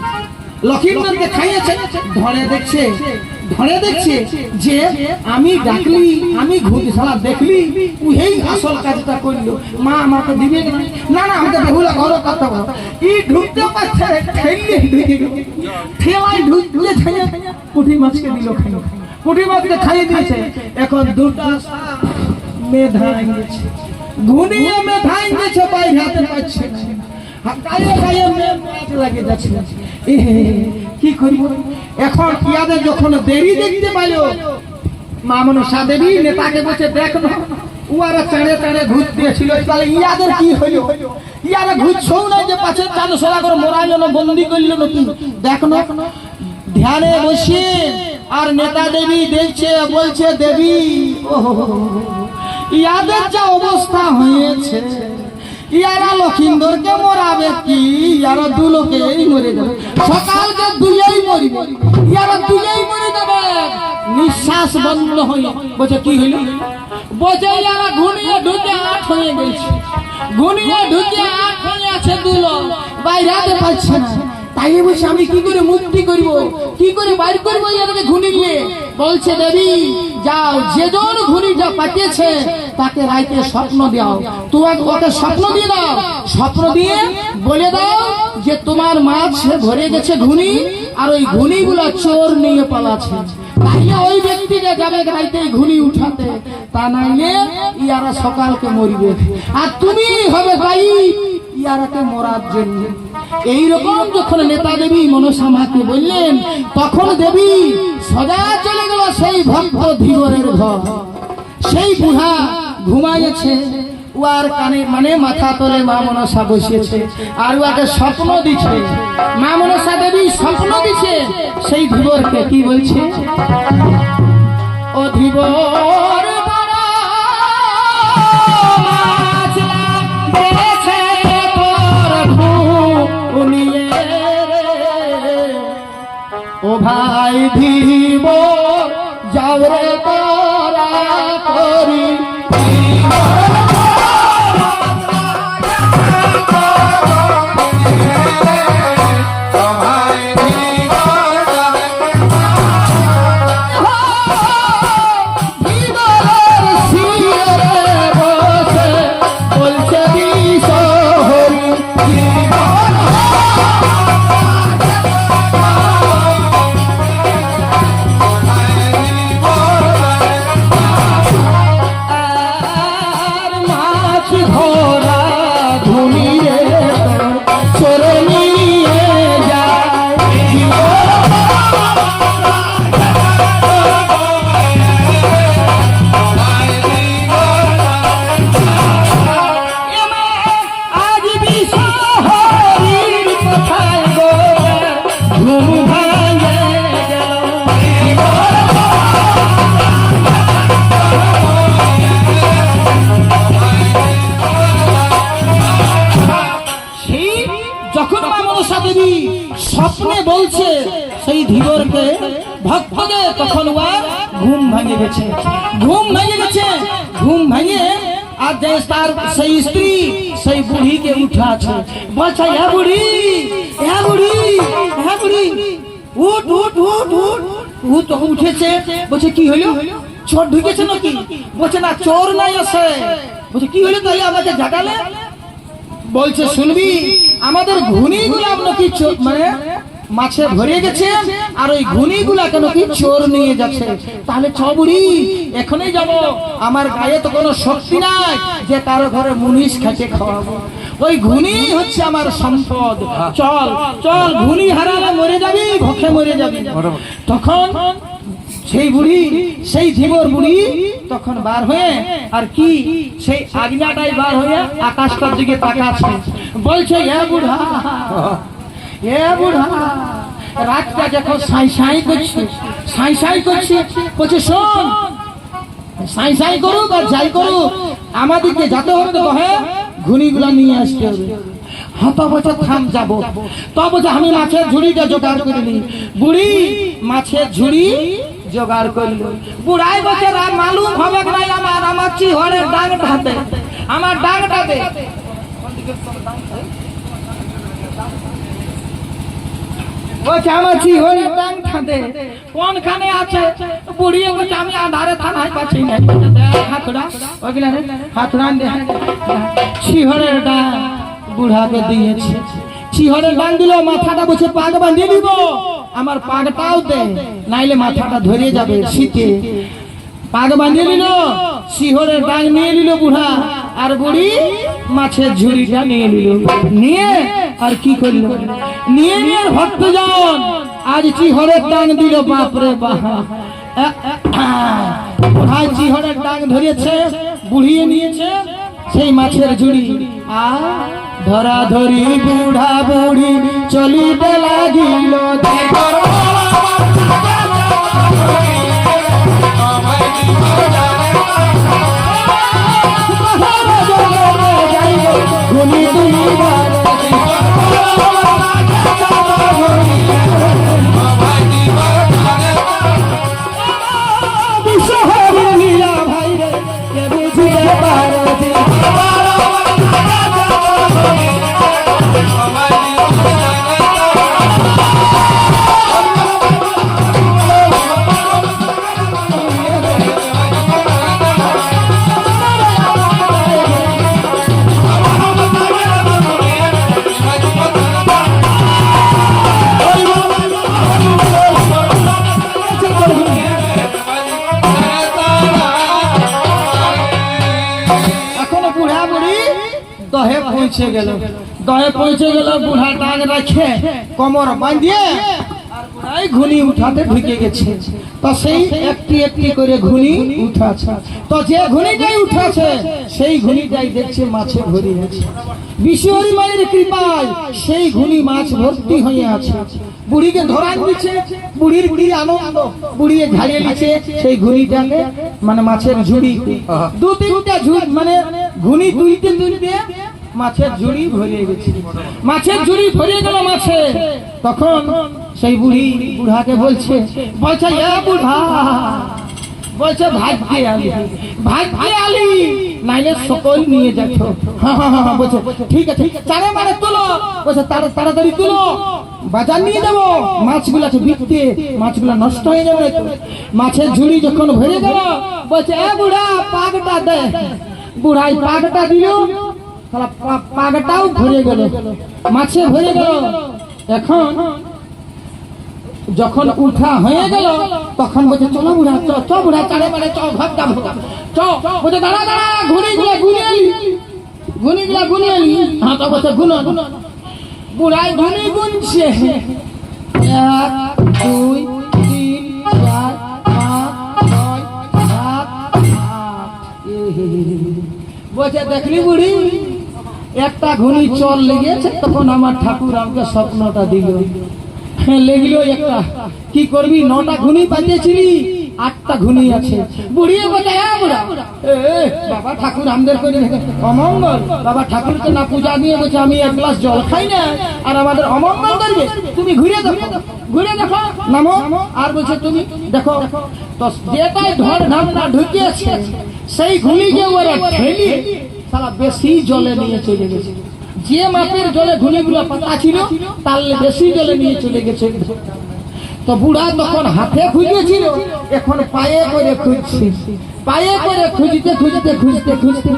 লক্ষিন্দরকে খাইয়েছে। ধরে দেখছে যে আমি ডাকলি আমি ঘুরি সালা দেখলি এই আসল কাজটা করলো। মা আমাকে দিবে না, না আমাকে বেহুলা ঘর করতে হবে। ই ঢুকতে পারছে ঠেলায় ঢুকলে পুঁটি মাছকে দিল খাইয়ে, পুঁটি মাছকে খাইয়ে দিয়েছে। এখন দুটা মেধাই গেছে, ঘুনিয়ে মেধাই গেছে, বাইরে হাতে পাচ্ছে না, গায়ে গায়ে মেঘ লাগে যাচ্ছে। কি করবো এখন? ইয়াদের যখন দেরি দেখতে পাইল মা মনসা দেবী নেতাকে বলছে দেখ না উয়ারা চাঁড়ে চাঁড়ে ঘুষ দিয়েছিল, তাহলে ইয়াদের কি হইলো? ইয়ারা ঘুরছেও না যে পাশে চাঁদ সোলা করে মোড়াইল না বন্দি করল নতুন। দেখ না ধ্যানে বসে আর নেতা দেবী দেখছে, বলছে দেবী ইয়াদের যা অবস্থা হয়েছে, ইয়ারা লক্ষিন্দরকে মরাবে কি? ইয়ারা দু লোকেই মরে যাবে, সকালকে দুইই মরবে, ইয়ারা দুইই মরে যাবে। নিঃশ্বাস বন্ধ হয়ে বলছে কি হইল? বলছে ইয়ারা ঘুনিয়ে ঢুকে 8 হয়ে গেছে, ঘুনিয়ে ঢুকে 8 হয়ে আছে, দু লোক বাইরে পাচ্ছে না। তাই বলছে আমি কি করে মুক্তি করব, কি করে বাইর করবো ইয়াদেরকে ঘুনি নিয়ে? বলছে দেবী যাও, যেজন ঘুনিটা পাঠিয়েছে তাকে রাইতে স্বপ্ন দাও, তোমাকে ওকে স্বপ্ন দিয়ে দাও, স্বপ্ন দিয়ে বলে দাও যে তোমার মাছ ভরে গেছে ঘুনি, আর ওই ঘুনিগুলো চোর নিয়ে পালাচ্ছে। তাইলে ওই ব্যক্তিকে যাবে রাইতে ঘুনি উঠাতে, তা নাইলে ইয়ারা সকালকে মরবে, আর তুমি হবে ভাই ইয়ারাকে মরার জন্য। এইরকম যখন নেতা দেবী মনসা মাকে বললেন, তখন দেবী সজা চলে গেল সেই ভক্ত ধীবরের ঘর। সেই বুড়া ঘুমাইছে, উয়ার কানে মানে মাথা তলে মা মনসা বসিয়েছে, আর উয়াকে স্বপ্ন দিচ্ছে। মা মনসা দেবী স্বপ্ন দিচ্ছে সেই ধীবরকে। কি বলছে? ও ধীবর ও ভাই ধীবর যাও রে তোরা করি, ধীবর সেই ধীবরকে ভক্তকে তখন ওর ঘুম ভেঙে গেছে, ঘুম ভেঙে আর যে তার সেই স্ত্রী সেই বুড়িকে উঠে আছে, বলছে হ্যাঁ বুড়ি, উঠ উঠ উঠ উঠ। ও তখন উঠেছে, বলছে কি হলো, চোর ঢুকেছে নাকি? বলছে না, চোর নাই আছে। বলছে কি হলো তাহলে আমাকে জাগালে? বলছে শুনবি, আমাদের ঘুনিগুলা নাকি মানে মাছে ভরে গেছে, আর ওই ঘুনিগুলা কেন কি চোর নিয়ে যাচ্ছে। তাহলে চ বুড়ি, এখনই যাব, আমার গায়ে তো কোনো শক্তি নাই যে কারো ঘরে মুনিশ খাইতে খাওয়াবো, ওই ঘুনি হচ্ছে আমার সম্পদ, চল চল, ঘুনি হারালে মরে যাবি, ভুখে মরে যাবি। তখন সেই বুড়ি, সেই ধীবর বুড়ি তখন বার হয়ে আর কি সেই আজ্ঞাটাই বার হয়ে আকাশটার দিকে তাকাচ্ছে, বলছে এ বুড়া, রাতটা যখন সাই করছে, বলছে শোন, সাই করুক আর যাই করুক, আমাদেরকে যেতে হবে তো ঘুনিগুলা নিয়ে আসতে হবে। হত বছর থাম যাবো, তবে আমি মাছের ঝুড়িটা জোগাড় করে নিই। বুড়ি মাছের ঝুড়ি জোগাড় করল। বুড়াই বলছে মালুম হবে নাই আমার চিহরের ডাংটাতে, আমার ডাংটাতে। বলছে আমার চিহরের ডাংটাতে কোনখানে আছে? বুড়ি বলছে আমি আধারে থানায় পাচ্ছি না। হাতুড়া ওগুলা হাতুড়া চিহরের ডাং বুড়াকে দিয়েছে। চিহরের ডাং দিল, মাথাটা বসে পাগ বাঁধিয়ে দিব, আমার পাগটাও দে, নাইলে মাথাটা ধরে যাবে শীতে। পাগ বাঁধিয়ে নিল, শিহরের ডাং নিয়ে নিল বুড়া, আর বুড়ি মাছের ঝুড়িটা নিয়ে নিল। নিয়ে আর কি করল, নিয়ে ভক্তজন আজ চিহরের ডাং দিল। বাপরে বাপ, বুড়াই চিহরের ডাং ধরেছে, বুড়িয়ে নিয়েছে সেই মাছের ঝুড়ি। আর ধরা ধরি বুড়া বুড়ি চলিতে লাগিল, দহে পৌঁছে গেল। বুড়া ডাক রাখে কোমর বাঁধিয়ে ঘুনি উঠাতে ঢুকে গেছে। তো সেই একটি একটি করে ঘুনি উঠাছে। তো যে ঘুনিটাই উঠাছে সেই ঘুনিটাই দেখছে মাছে ভরে আছে। বিশ্বহরি মায়ের কৃপায় সেই ঘুনি মাছ ভর্তি হয়ে আছে। বুড়িকে ধরা দিচ্ছে, বুড়ির কি আনন্দ, বুড়িয়ে ঝাড়িয়ে নিচ্ছে সেই ঘুনিটাকে, মানে মাছের ঝুড়ি। দু তিনটা মানে ঘুনি তুলতে তুলতে মাছের ঝুড়ি ভরে গেছে। মাছের ঝুড়ি ভরে গেল মাছে। তখন সেই বুড়ি বুড়াকে বলছে এ বুড়া, বলছে ভাগ্যে আলি নাইলে সকল নিয়ে যেত। বলছে ঠিক আছে, চারে মারে তুলো, বলছে তাড়াতাড়ি তুলো, বাজার নিয়ে যাবো, মাছগুলা বিকতে, মাছগুলা নষ্ট হয়ে যাবে। মাছের ঝুড়ি যখন ভরে গেল, বলছে এ বুড়া পাগটা দে। বুড়াই পাগটা দিল, পাগটাও ভরে গেল, মাছে ভরে গেল। এখন যখন উঠা হয়ে গেল তখন বলছে চলো বুড়া, চ বুড়া, চারে মারে চ, ঘর যাবো, চ। বলছে দাঁড়া দাঁড়া, ঘুনিগুলা গুনে এলি। হ্যাঁ, তো বলছে গুনো। বুড়াই ঘুনি গুনছে, 1 2 3 4 5 6 7 8। বলছে দেখলি বুড়ি, একটা ঘুনি চল লেগেছে, তখন আমার ঠাকুর আমাকে স্বপ্নটা দিল। লেগলো একটা, কি করবি, 9টা ঘুনি পাইতেছিলি, 8টা ঘুনি আছে। বুড়িয়ে বলে বাবা ঠাকুর আমাদের করে অমঙ্গল, বাবা ঠাকুরকে না পূজা দিয়ে বলছে আমি 1 গ্লাস জল খাই না, আর আমাদের অমঙ্গল করবে, তুমি ঘুরে দেখো। ঘুরে দেখো, নামো। আর বলছে তুমি দেখো তো যেটাই ঢর ঢামনা ঢুকিয়েছে সেই ঘুড়িকে ওরা ঠেলি সারা বেশি জলে নিয়ে চলে গেছে। যে মাপের জলে ঘুড়িগুলো পাতা ছিল তার বেশি জলে নিয়ে চলে গেছে। তো বুড়া তখন হাতে খুঁজেছিল, এখন পায়ে করে খুঁজছে। পায়ে করে খুঁজতে খুঁজতে খুঁজতে খুঁজতে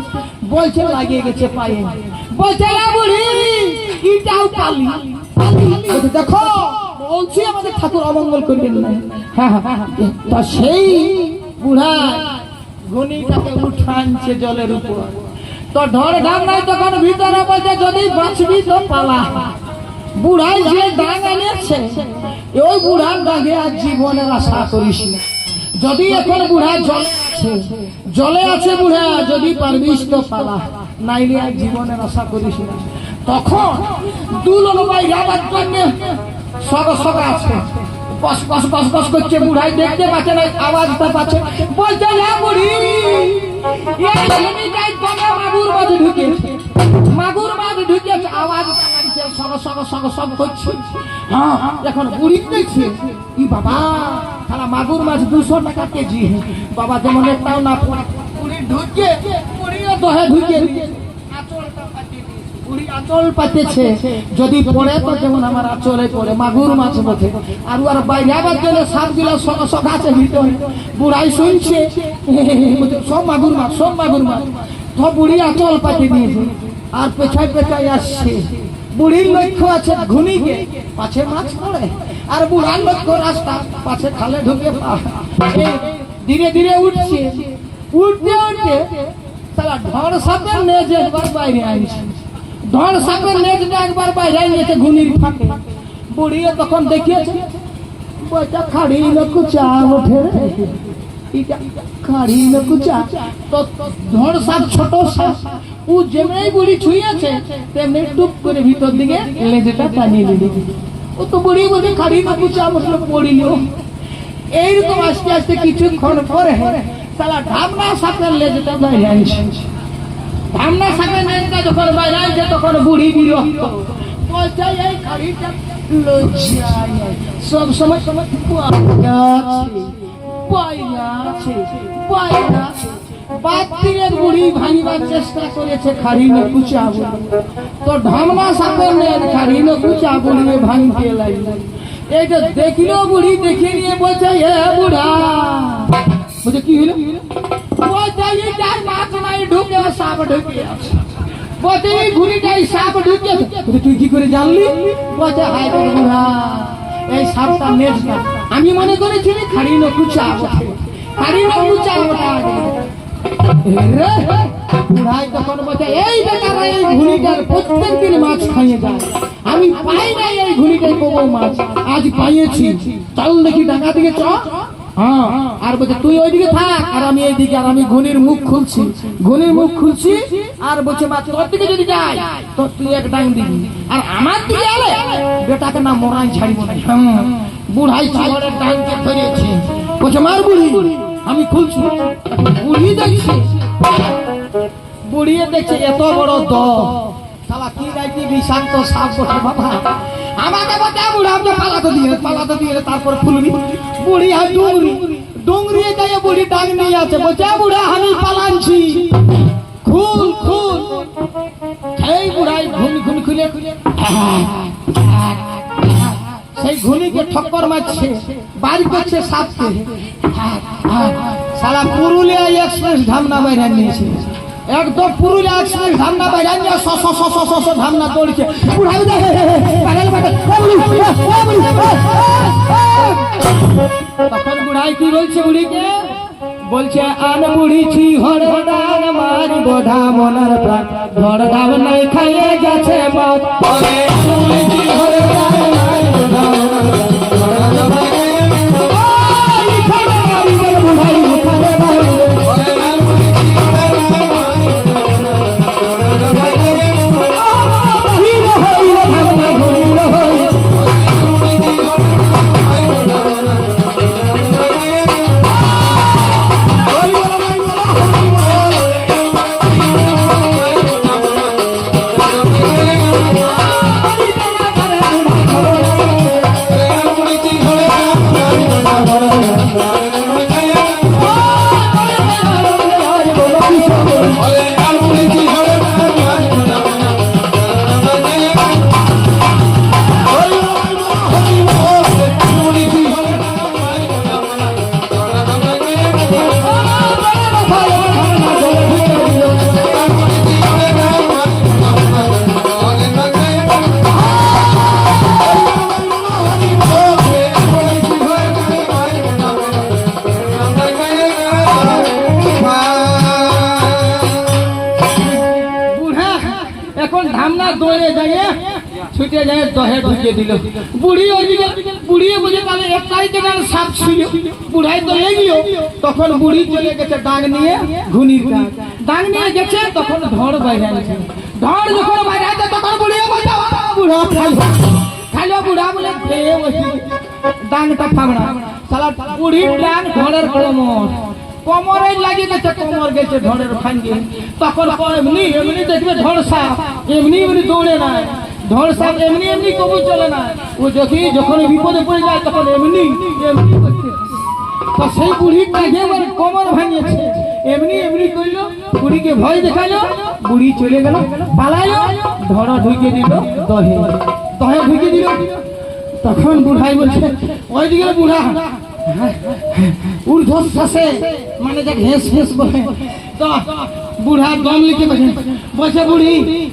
বলছে লাগিয়ে গেছে পায়ে। বলছে বুড়ি ইটাও পালি দেখো, বলছি আমাদের ঠাকুর অমঙ্গল করবেন না। হ্যাঁ হ্যাঁ, তো সেই বুড়া ঘুনিটাকে উঠানছে জলের উপর। তো ঢর ঢাম নাই তখন ভিতরে বলছে যদি বাঁচবি তো পালা। বুড়াই যে ডাং আনিয়েছে ওই বুড়ার ডাঙে আর জীবনের আশা করিস না। যদি এখন বুড়া জলে আছে বুড়া, যদি পারবিস তো পালা, নাইলে আর জীবনের আশা করিস না। তখন দুলন ভাই যাবার জন্য সগা সগা আছে, বস বস বস বস করছে। বুড়াই দেখতে পাচ্ছে না, আওয়াজটা পাচ্ছে। বলছে বুড়ি মাগুর মাছ ঢুকেছে, মাগুর মাছ ঢুকেছে, আওয়াজ সগ সগ সগ সগ করছে। হ্যাঁ, এখন বুড়ি দেখছে কি বাবা সারা মাগুর মাছ 200 টাকা কেজি। বাবা যেমন একটাও না বুড়ি ঢুকে, বুড়িও দহে ঢুকে বুড়ি আঁচল পাতেছে, যদি পড়ে তো যেমন আমার আঁচলে পড়ে মাগুর মাছ বটে। আর আর বাইরাবার জন্য সাপগুলো সগ সগ আছে ভিতরে। বুড়াই শুনছে সব মাগুর মাছ, সব মাগুর মাছ। তো বুড়ি আঁচল পাতে দিয়েছে আর পেছায় পেছায় আসছে। বুড়ির লক্ষ্য আছে ঘুনিকে, পাছে মাছ পড়ে। আর বুড়ার লক্ষ্য রাস্তা, পাছে খালে ঢুকে ধীরে ধীরে উঠছে। উঠতে উঠতে তারা ঢর সাপের নেজে একবার বাইরে আনছে। ঢর সাপের নেজটা একবার বাইরে আনিয়েছে ঘুনির ফাঁকে। বুড়িও তখন দেখিয়েছে বইটা খাড়ি লকুচা ওঠে রে, খাড়ি লকুচা। তো ঢর সাপ ছোট সাপ, ও যেমনি বুড়ি ছুঁয়েছে তেমনি টুপ করে ভিতর দিকে লেজটা টানিয়ে দিল। ও তো বুড়ি বলে খাড়ি লকুচা বসলো পড়িল। এইরকম আস্তে আস্তে কিছুক্ষণ পরে তারা ঢামনা সাপের লেজটা বাইরে আনছে। ঢামনা সাপের লেজটা যখন বাইরে আনছে তখন বুড়ি বিরক্ত বলছে এই খাড়িটা সব সময় সময় বাতিলের বুড়ি ভাঙিবার চেষ্টা করেছে খাড়ি নকুচা বলে। তো ঢামনা সাপের লেজ খাড়ি নকুচা বলিয়ে ভাঙতে লাগলো। এইটা দেখিল বুড়ি, দেখে নিয়ে বলছে এ বুড়া, বলছে কি হলো? বলছে মাছ নাই ঢুকে সাপ ঢুকে আছে। বলছে এই ঘুড়িটাই সাপ ঢুকে। তুই কি করে জানলি? বলছে হায় বুড়া, এই সাপটা নেজটা আমি মনে করেছিলি খাড়ি নকুচা, খাড়ি নকুচা ওটা। বুড়াই তখন বলছে এই বেটারা এই ঘুড়িটার প্রত্যেক দিন মাছ খাইয়ে যায়, আমি পাই নাই এই ঘুড়িটাই কবো মাছ, আজ পাইয়েছি, চল দেখি ডাঙা দিকে চ। হ্যাঁ, আর বলছে তুই ওইদিকে থাক আর আমি এইদিকে। আর আমি ঘুনির মুখ খুলছি, ঘুনির মুখ খুলছি। আর বলছে মাছ তোর দিকে যদি যায় তো তুই এক ডাং দিবি, আর আমার দিকে এলে বেটাকে না মরাই ছাড়িব না। বুড়াই চালের ডাংকে ধরেছে, বলছে মার বুড়ি, আমি খুলছি। বুড়ি দেখছে, বুড়িয়ে দেখছে এত বড় দ শালা কি রাইতি বিষাক্ত সাপ বটে বাবা। আমাকে বলছে বুড়া আমাকে পালাতে দিয়ে তারপর খুলবি। বুড়ি আর ডুংরি গায়ে বুড়ি ডাং নিয়ে আছে, বলছে বুড়া আমি পালাচ্ছি, খুল খুল। এই বুড়াই ঘুন খুলে সেই ঘুনিকে ঠক্কর মারছে, বাড়ি করছে সাপকে। সারা পুরুলিয়া এক্সপ্রেস ধামনা বাইরে নিয়েছে, একদম পুরুলিয়া এক্সপ্রেস ধামনা বাইরে নিয়ে ধামনা দৌড়ছে। তখন বুড়াই কি বলছে বুড়িকে? বলছে আন বুড়িছি হরে দান মারি বোধা মনার প্রাণ, ধর দাম নাই খাইয়ে গেছে বাদ। ছুটে যায় দহে ঢুকিয়ে দিল। বুড়ি ওইদিকে বুড়িয়ে বুঝে তাহলে একটাই জায়গার সাপ ছিল, বুড়াই তো লেগিও। তখন বুড়ি চলে গেছে ডাং নিয়ে, ঘুনির ডাং নিয়ে গেছে। তখন ধর বাইরে আনছে, ধর যখন বাইরে আছে তখন বুড়িয়ে বলছে বুড়া খাইলো। বুড়া বলে খেয়ে বসে ডাংটা ফাগড়া সালা বুড়ির ডাং ধরের কোমরে লাগিয়ে গেছে, কোমর গেছে ধরের ভাঙ্গে। তখন এমনি এমনি দেখবে ধর সাপ এমনি এমনি দৌড়ে না, ধর সাপ এমনি এমনি কবু চলে না। ও যখন বিপদে পড়ে যায় তখন এমনি এমনি করতে। তো সেই বুড়ির ডাকে কোমর ভাঙিয়েছে, এমনি এমনি করলো, বুড়িকে ভয় দেখালো। বুড়ি চলে গেল, পালাইলো, ধর ঢুকিয়ে দিল দহে, দহে ঢুকিয়ে দিল। তখন বুড়াই বলছে ওইদিকে বুড়া ঊর্ধ্বশ্বাসে মানে যে ঘেস ঘেস বলে। তো বুড়া দম লিখে বলছে বুড়ি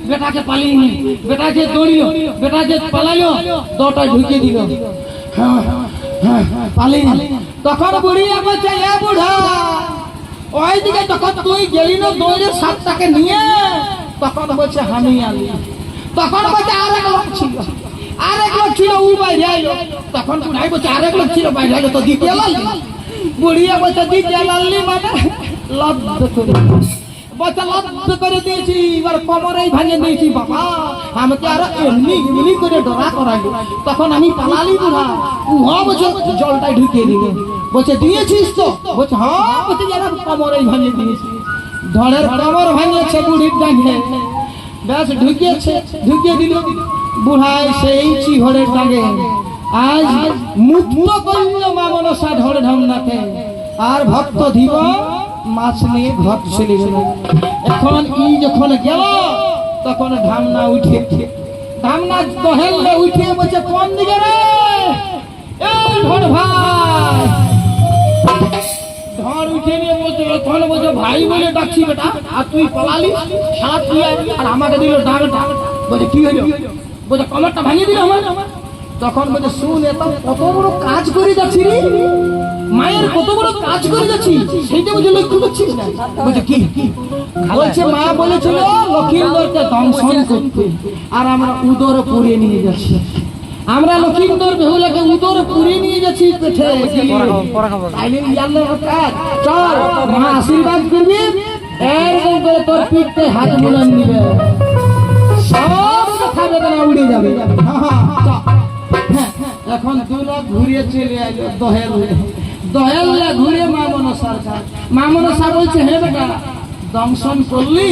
বেটাকে পালিয়ে নি, বেটাকে দৌড়িল, বেটাকে পালাইলো, দটা ঢুকিয়ে দিল, পালিয়ে। তখন বুড়ি বলছে এ বুড়া ওইদিকে যখন তুই গেলি না দৌড়ে সাপটাকে নিয়ে, তখন বলছে আমি আলি। তখন বলছে আরেক লোক ছিল, আরেক লোক ছিল ও বাইরে আইলো। তখন বুড়াই বলছে আরেক লোক ছিল বাইরে আইলো তো দ্বিতীয় লাললি। বুড়িয়া বলছে দ্বিতীয় লাললি মানে লব্ধ করে বলছে লব্ধ করে দিয়েছি, এবার কোমরেই ভাঙে দিয়েছি বাবা, আমাকে আরো এমনি এমনি করে ডরা করাইলো। তখন আমি পালালি বুড়া, উহা বলছে জলটাই ঢুকিয়ে দিবে। বলছে দিয়েছিস তো? বলছে হ্যাঁ। বলছে যারা কোমরেই ভাঙে দিয়েছি, ধরের কোমর ভাঙিয়েছে বুড়ির ডাঙে, ব্যাস ঢুকিয়েছে, ঢুকিয়ে দিল। বুড়াই সেই চিহরের ডাঙে আজ মুক্ত করল মা মনসা ধর ঢমনাকে। আর ভক্ত ধীব মাছ নিয়ে ঘর চলে গেল। এখন ই যখন গেল তখন ধামনা উঠে, ধামনা দহেলে উঠে বলছে কোন দিকে রে এই ধর ভাই। ধর উঠে নিয়ে বলছে তখন বলছে ভাই বলে ডাকছি বেটা, আর তুই পালালি সাত তুই আর আমাকে দিল ডাকটা। বলছে কি হলো? বলছে কমরটা ভাঙিয়ে দিল আমার। তখন বলছে শুন এত কত বড় কাজ করে যাচ্ছি রে, মায়ের কত বড় কাজ করে যাচ্ছি সেইটা বুঝে লক্ষ্য করছিস না? বলছে কি? বলছে মা বলেছিল লক্ষিন্দরকে দংশন করতে, আর আমরা উদর পুড়িয়ে নিয়ে যাচ্ছি। আমরা লক্ষিন্দর বেহুলাকে উদর পুড়িয়ে নিয়ে যাচ্ছি পেটে। চল মা আশীর্বাদ করবি, এরকম করে তোর পিঠে হাত বুলান নিবে, সব খাবে না উড়ে যাবে। এখন দুলা ঘুরিয়ে চলে আইলো দহেল, দহেলা ঘুরে মা মনসার কাছে। মা মনসা বলছে হে বেটা দংশন করলি?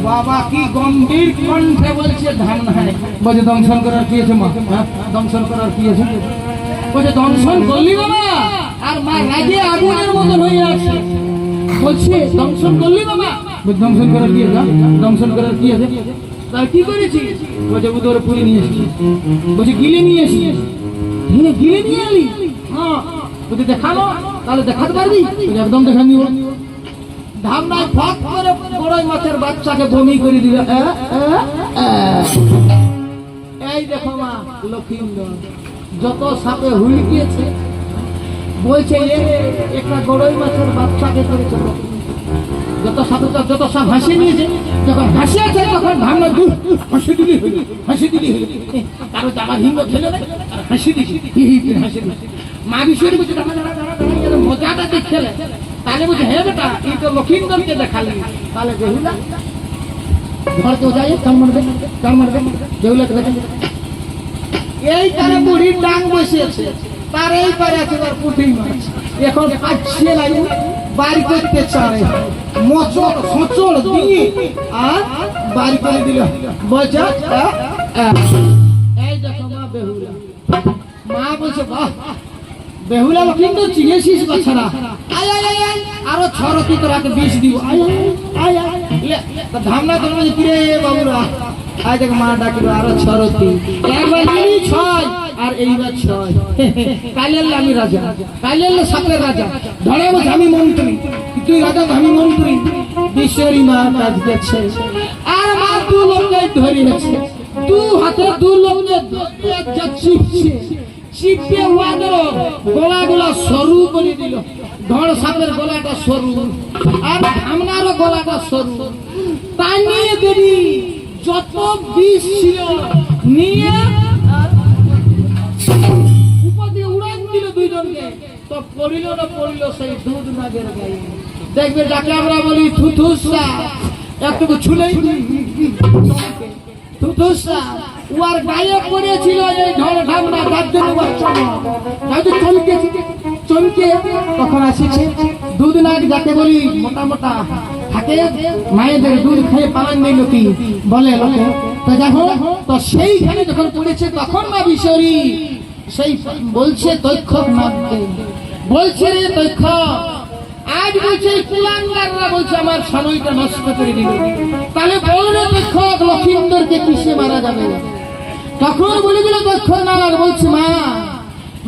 বাবা কি গম্ভীর কণ্ঠে বলছে ধান নাই। বলছে দংশন করার কি আছে মা? দংশন করার কি আছে? বলছে দংশন করলি বাবা? আর মা রাগে আগুনের মতন হয়ে আছে। বলছে দংশন করলি বাবা? দংশন করার কি আছে? দংশন করার কি আছে? তার কি করেছি? বলছে উদর পুরি নিয়ে এসেছি। বলছে গিলে নিয়ে এসেছি। গিলে নিয়ে এলি? হ্যাঁ। বলছে দেখানো? তাহলে দেখাতে পারবি? একদম দেখা নিব। ধামনায় ফট করে বড়ই মাছের বাচ্চাকে বমি করে দিল। এই দেখো মা লক্ষিন্দর যত সাপে হুলকিয়েছে, বলছে একটা বড়ই মাছের বাচ্চাকে করেছে। যত সাপে যত সাপ হাসি নিয়েছে, যখন হাসিয়েছে তখন ধামনা দূর হাসি দিলি হইল, হাসি দিলি হইল। কারো জামা হিঙ্গ ছেলে না হাসি দিছি, হাসি দিছি। মা বিষয় বলছে মজাটা দেখলে, তাহলে বলছে হে বেটা এই তো লক্ষিন্দরকে দেখালি, তাহলে বেহুলা ঘর তো যাই কান মারবে, কান মারবে বেহুলাকে দেখে। এই তারা বুড়ির ডাং বসিয়েছে, তার এই পারে আছে তার পুঁটি মাছ। এখন কাছে লাগে বাড়ি করতে চায়, মোচড় সোচড় দিয়ে আর বাড়ি করে দিল। বলছে এই দেখো মা বেহুলা। মা বলছে বাহ বেহুলা কিন্তু চিনেছিস বাছারা, আয় আয় আয় আয় আরো ছড়তি তোরাকে বিষ দিব। আয় আয় আয় ধামনা তোর বলছে কিরে বাবুরা আয় দেখ মা ডাকিল আরো ছড়তি। একবার নিলি ছয় আর এইবার ছয়। কাইলে আমি রাজা, কাইলে সাপের রাজা, ধরে বলছে আমি মন্ত্রী, তুই রাজা আমি মন্ত্রী। বিশ্বেরই মা কাজ গেছে আর মা দু লোককে ধরিয়েছে, দু হাতে দু লোককে চিপছে, চিপে ওয়াদের গলাগুলা সরু করে দিল। ধর সাপের গলাটা সরু আর ধামনারও গলাটা সরু, তাই নিয়ে দেবী যত বিষ ছিল নিয়ে উপর দিয়ে উড়ান দিল দুইজনকে, তো পড়িল না পড়িল সেই দুধ নাগের গায়ে। দেখবে যাকে আমরা বলি থুথুসা, একটু ছুলেই থুথুসা, উয়ার গায়ে পড়েছিল এই ঢল ঢামনা, যার জন্য উয়ার চমকে চমকে তখন আসিছে দুধ নাগ, যাকে বলি মোটা মোটা থাকে, মায়েদের দুধ খেয়ে পালন নেই লোকে বলে লোকে। তো দেখো, তো সেইখানে যখন পড়েছে তখন না বিশরী সেই বলছে তৈক্ষক নাগকে, বলছে রে তৈক্ষক, আজ বলছে কুলাঙ্গাররা বলছে আমার সময়টা নষ্ট করে দিল, তাহলে বললো তৈক্ষক লক্ষিন্দরকে কিসে মারা যাবে? তখন বলে দিল তৈক্ষক নাগ, বলছে মা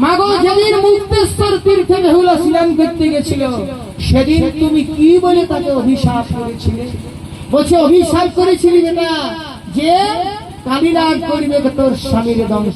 মাগো, যেদিন মুক্তেশ্বর তীর্থে বেহুলা স্নান করতে গেছিল সেদিন তুমি কি বলে তাকে অভিশাপ করেছিলে? বলছে অভিশাপ করেছিলি যেটা, যে কালীনাগ করিবে তোর স্বামীর ধ্বংস।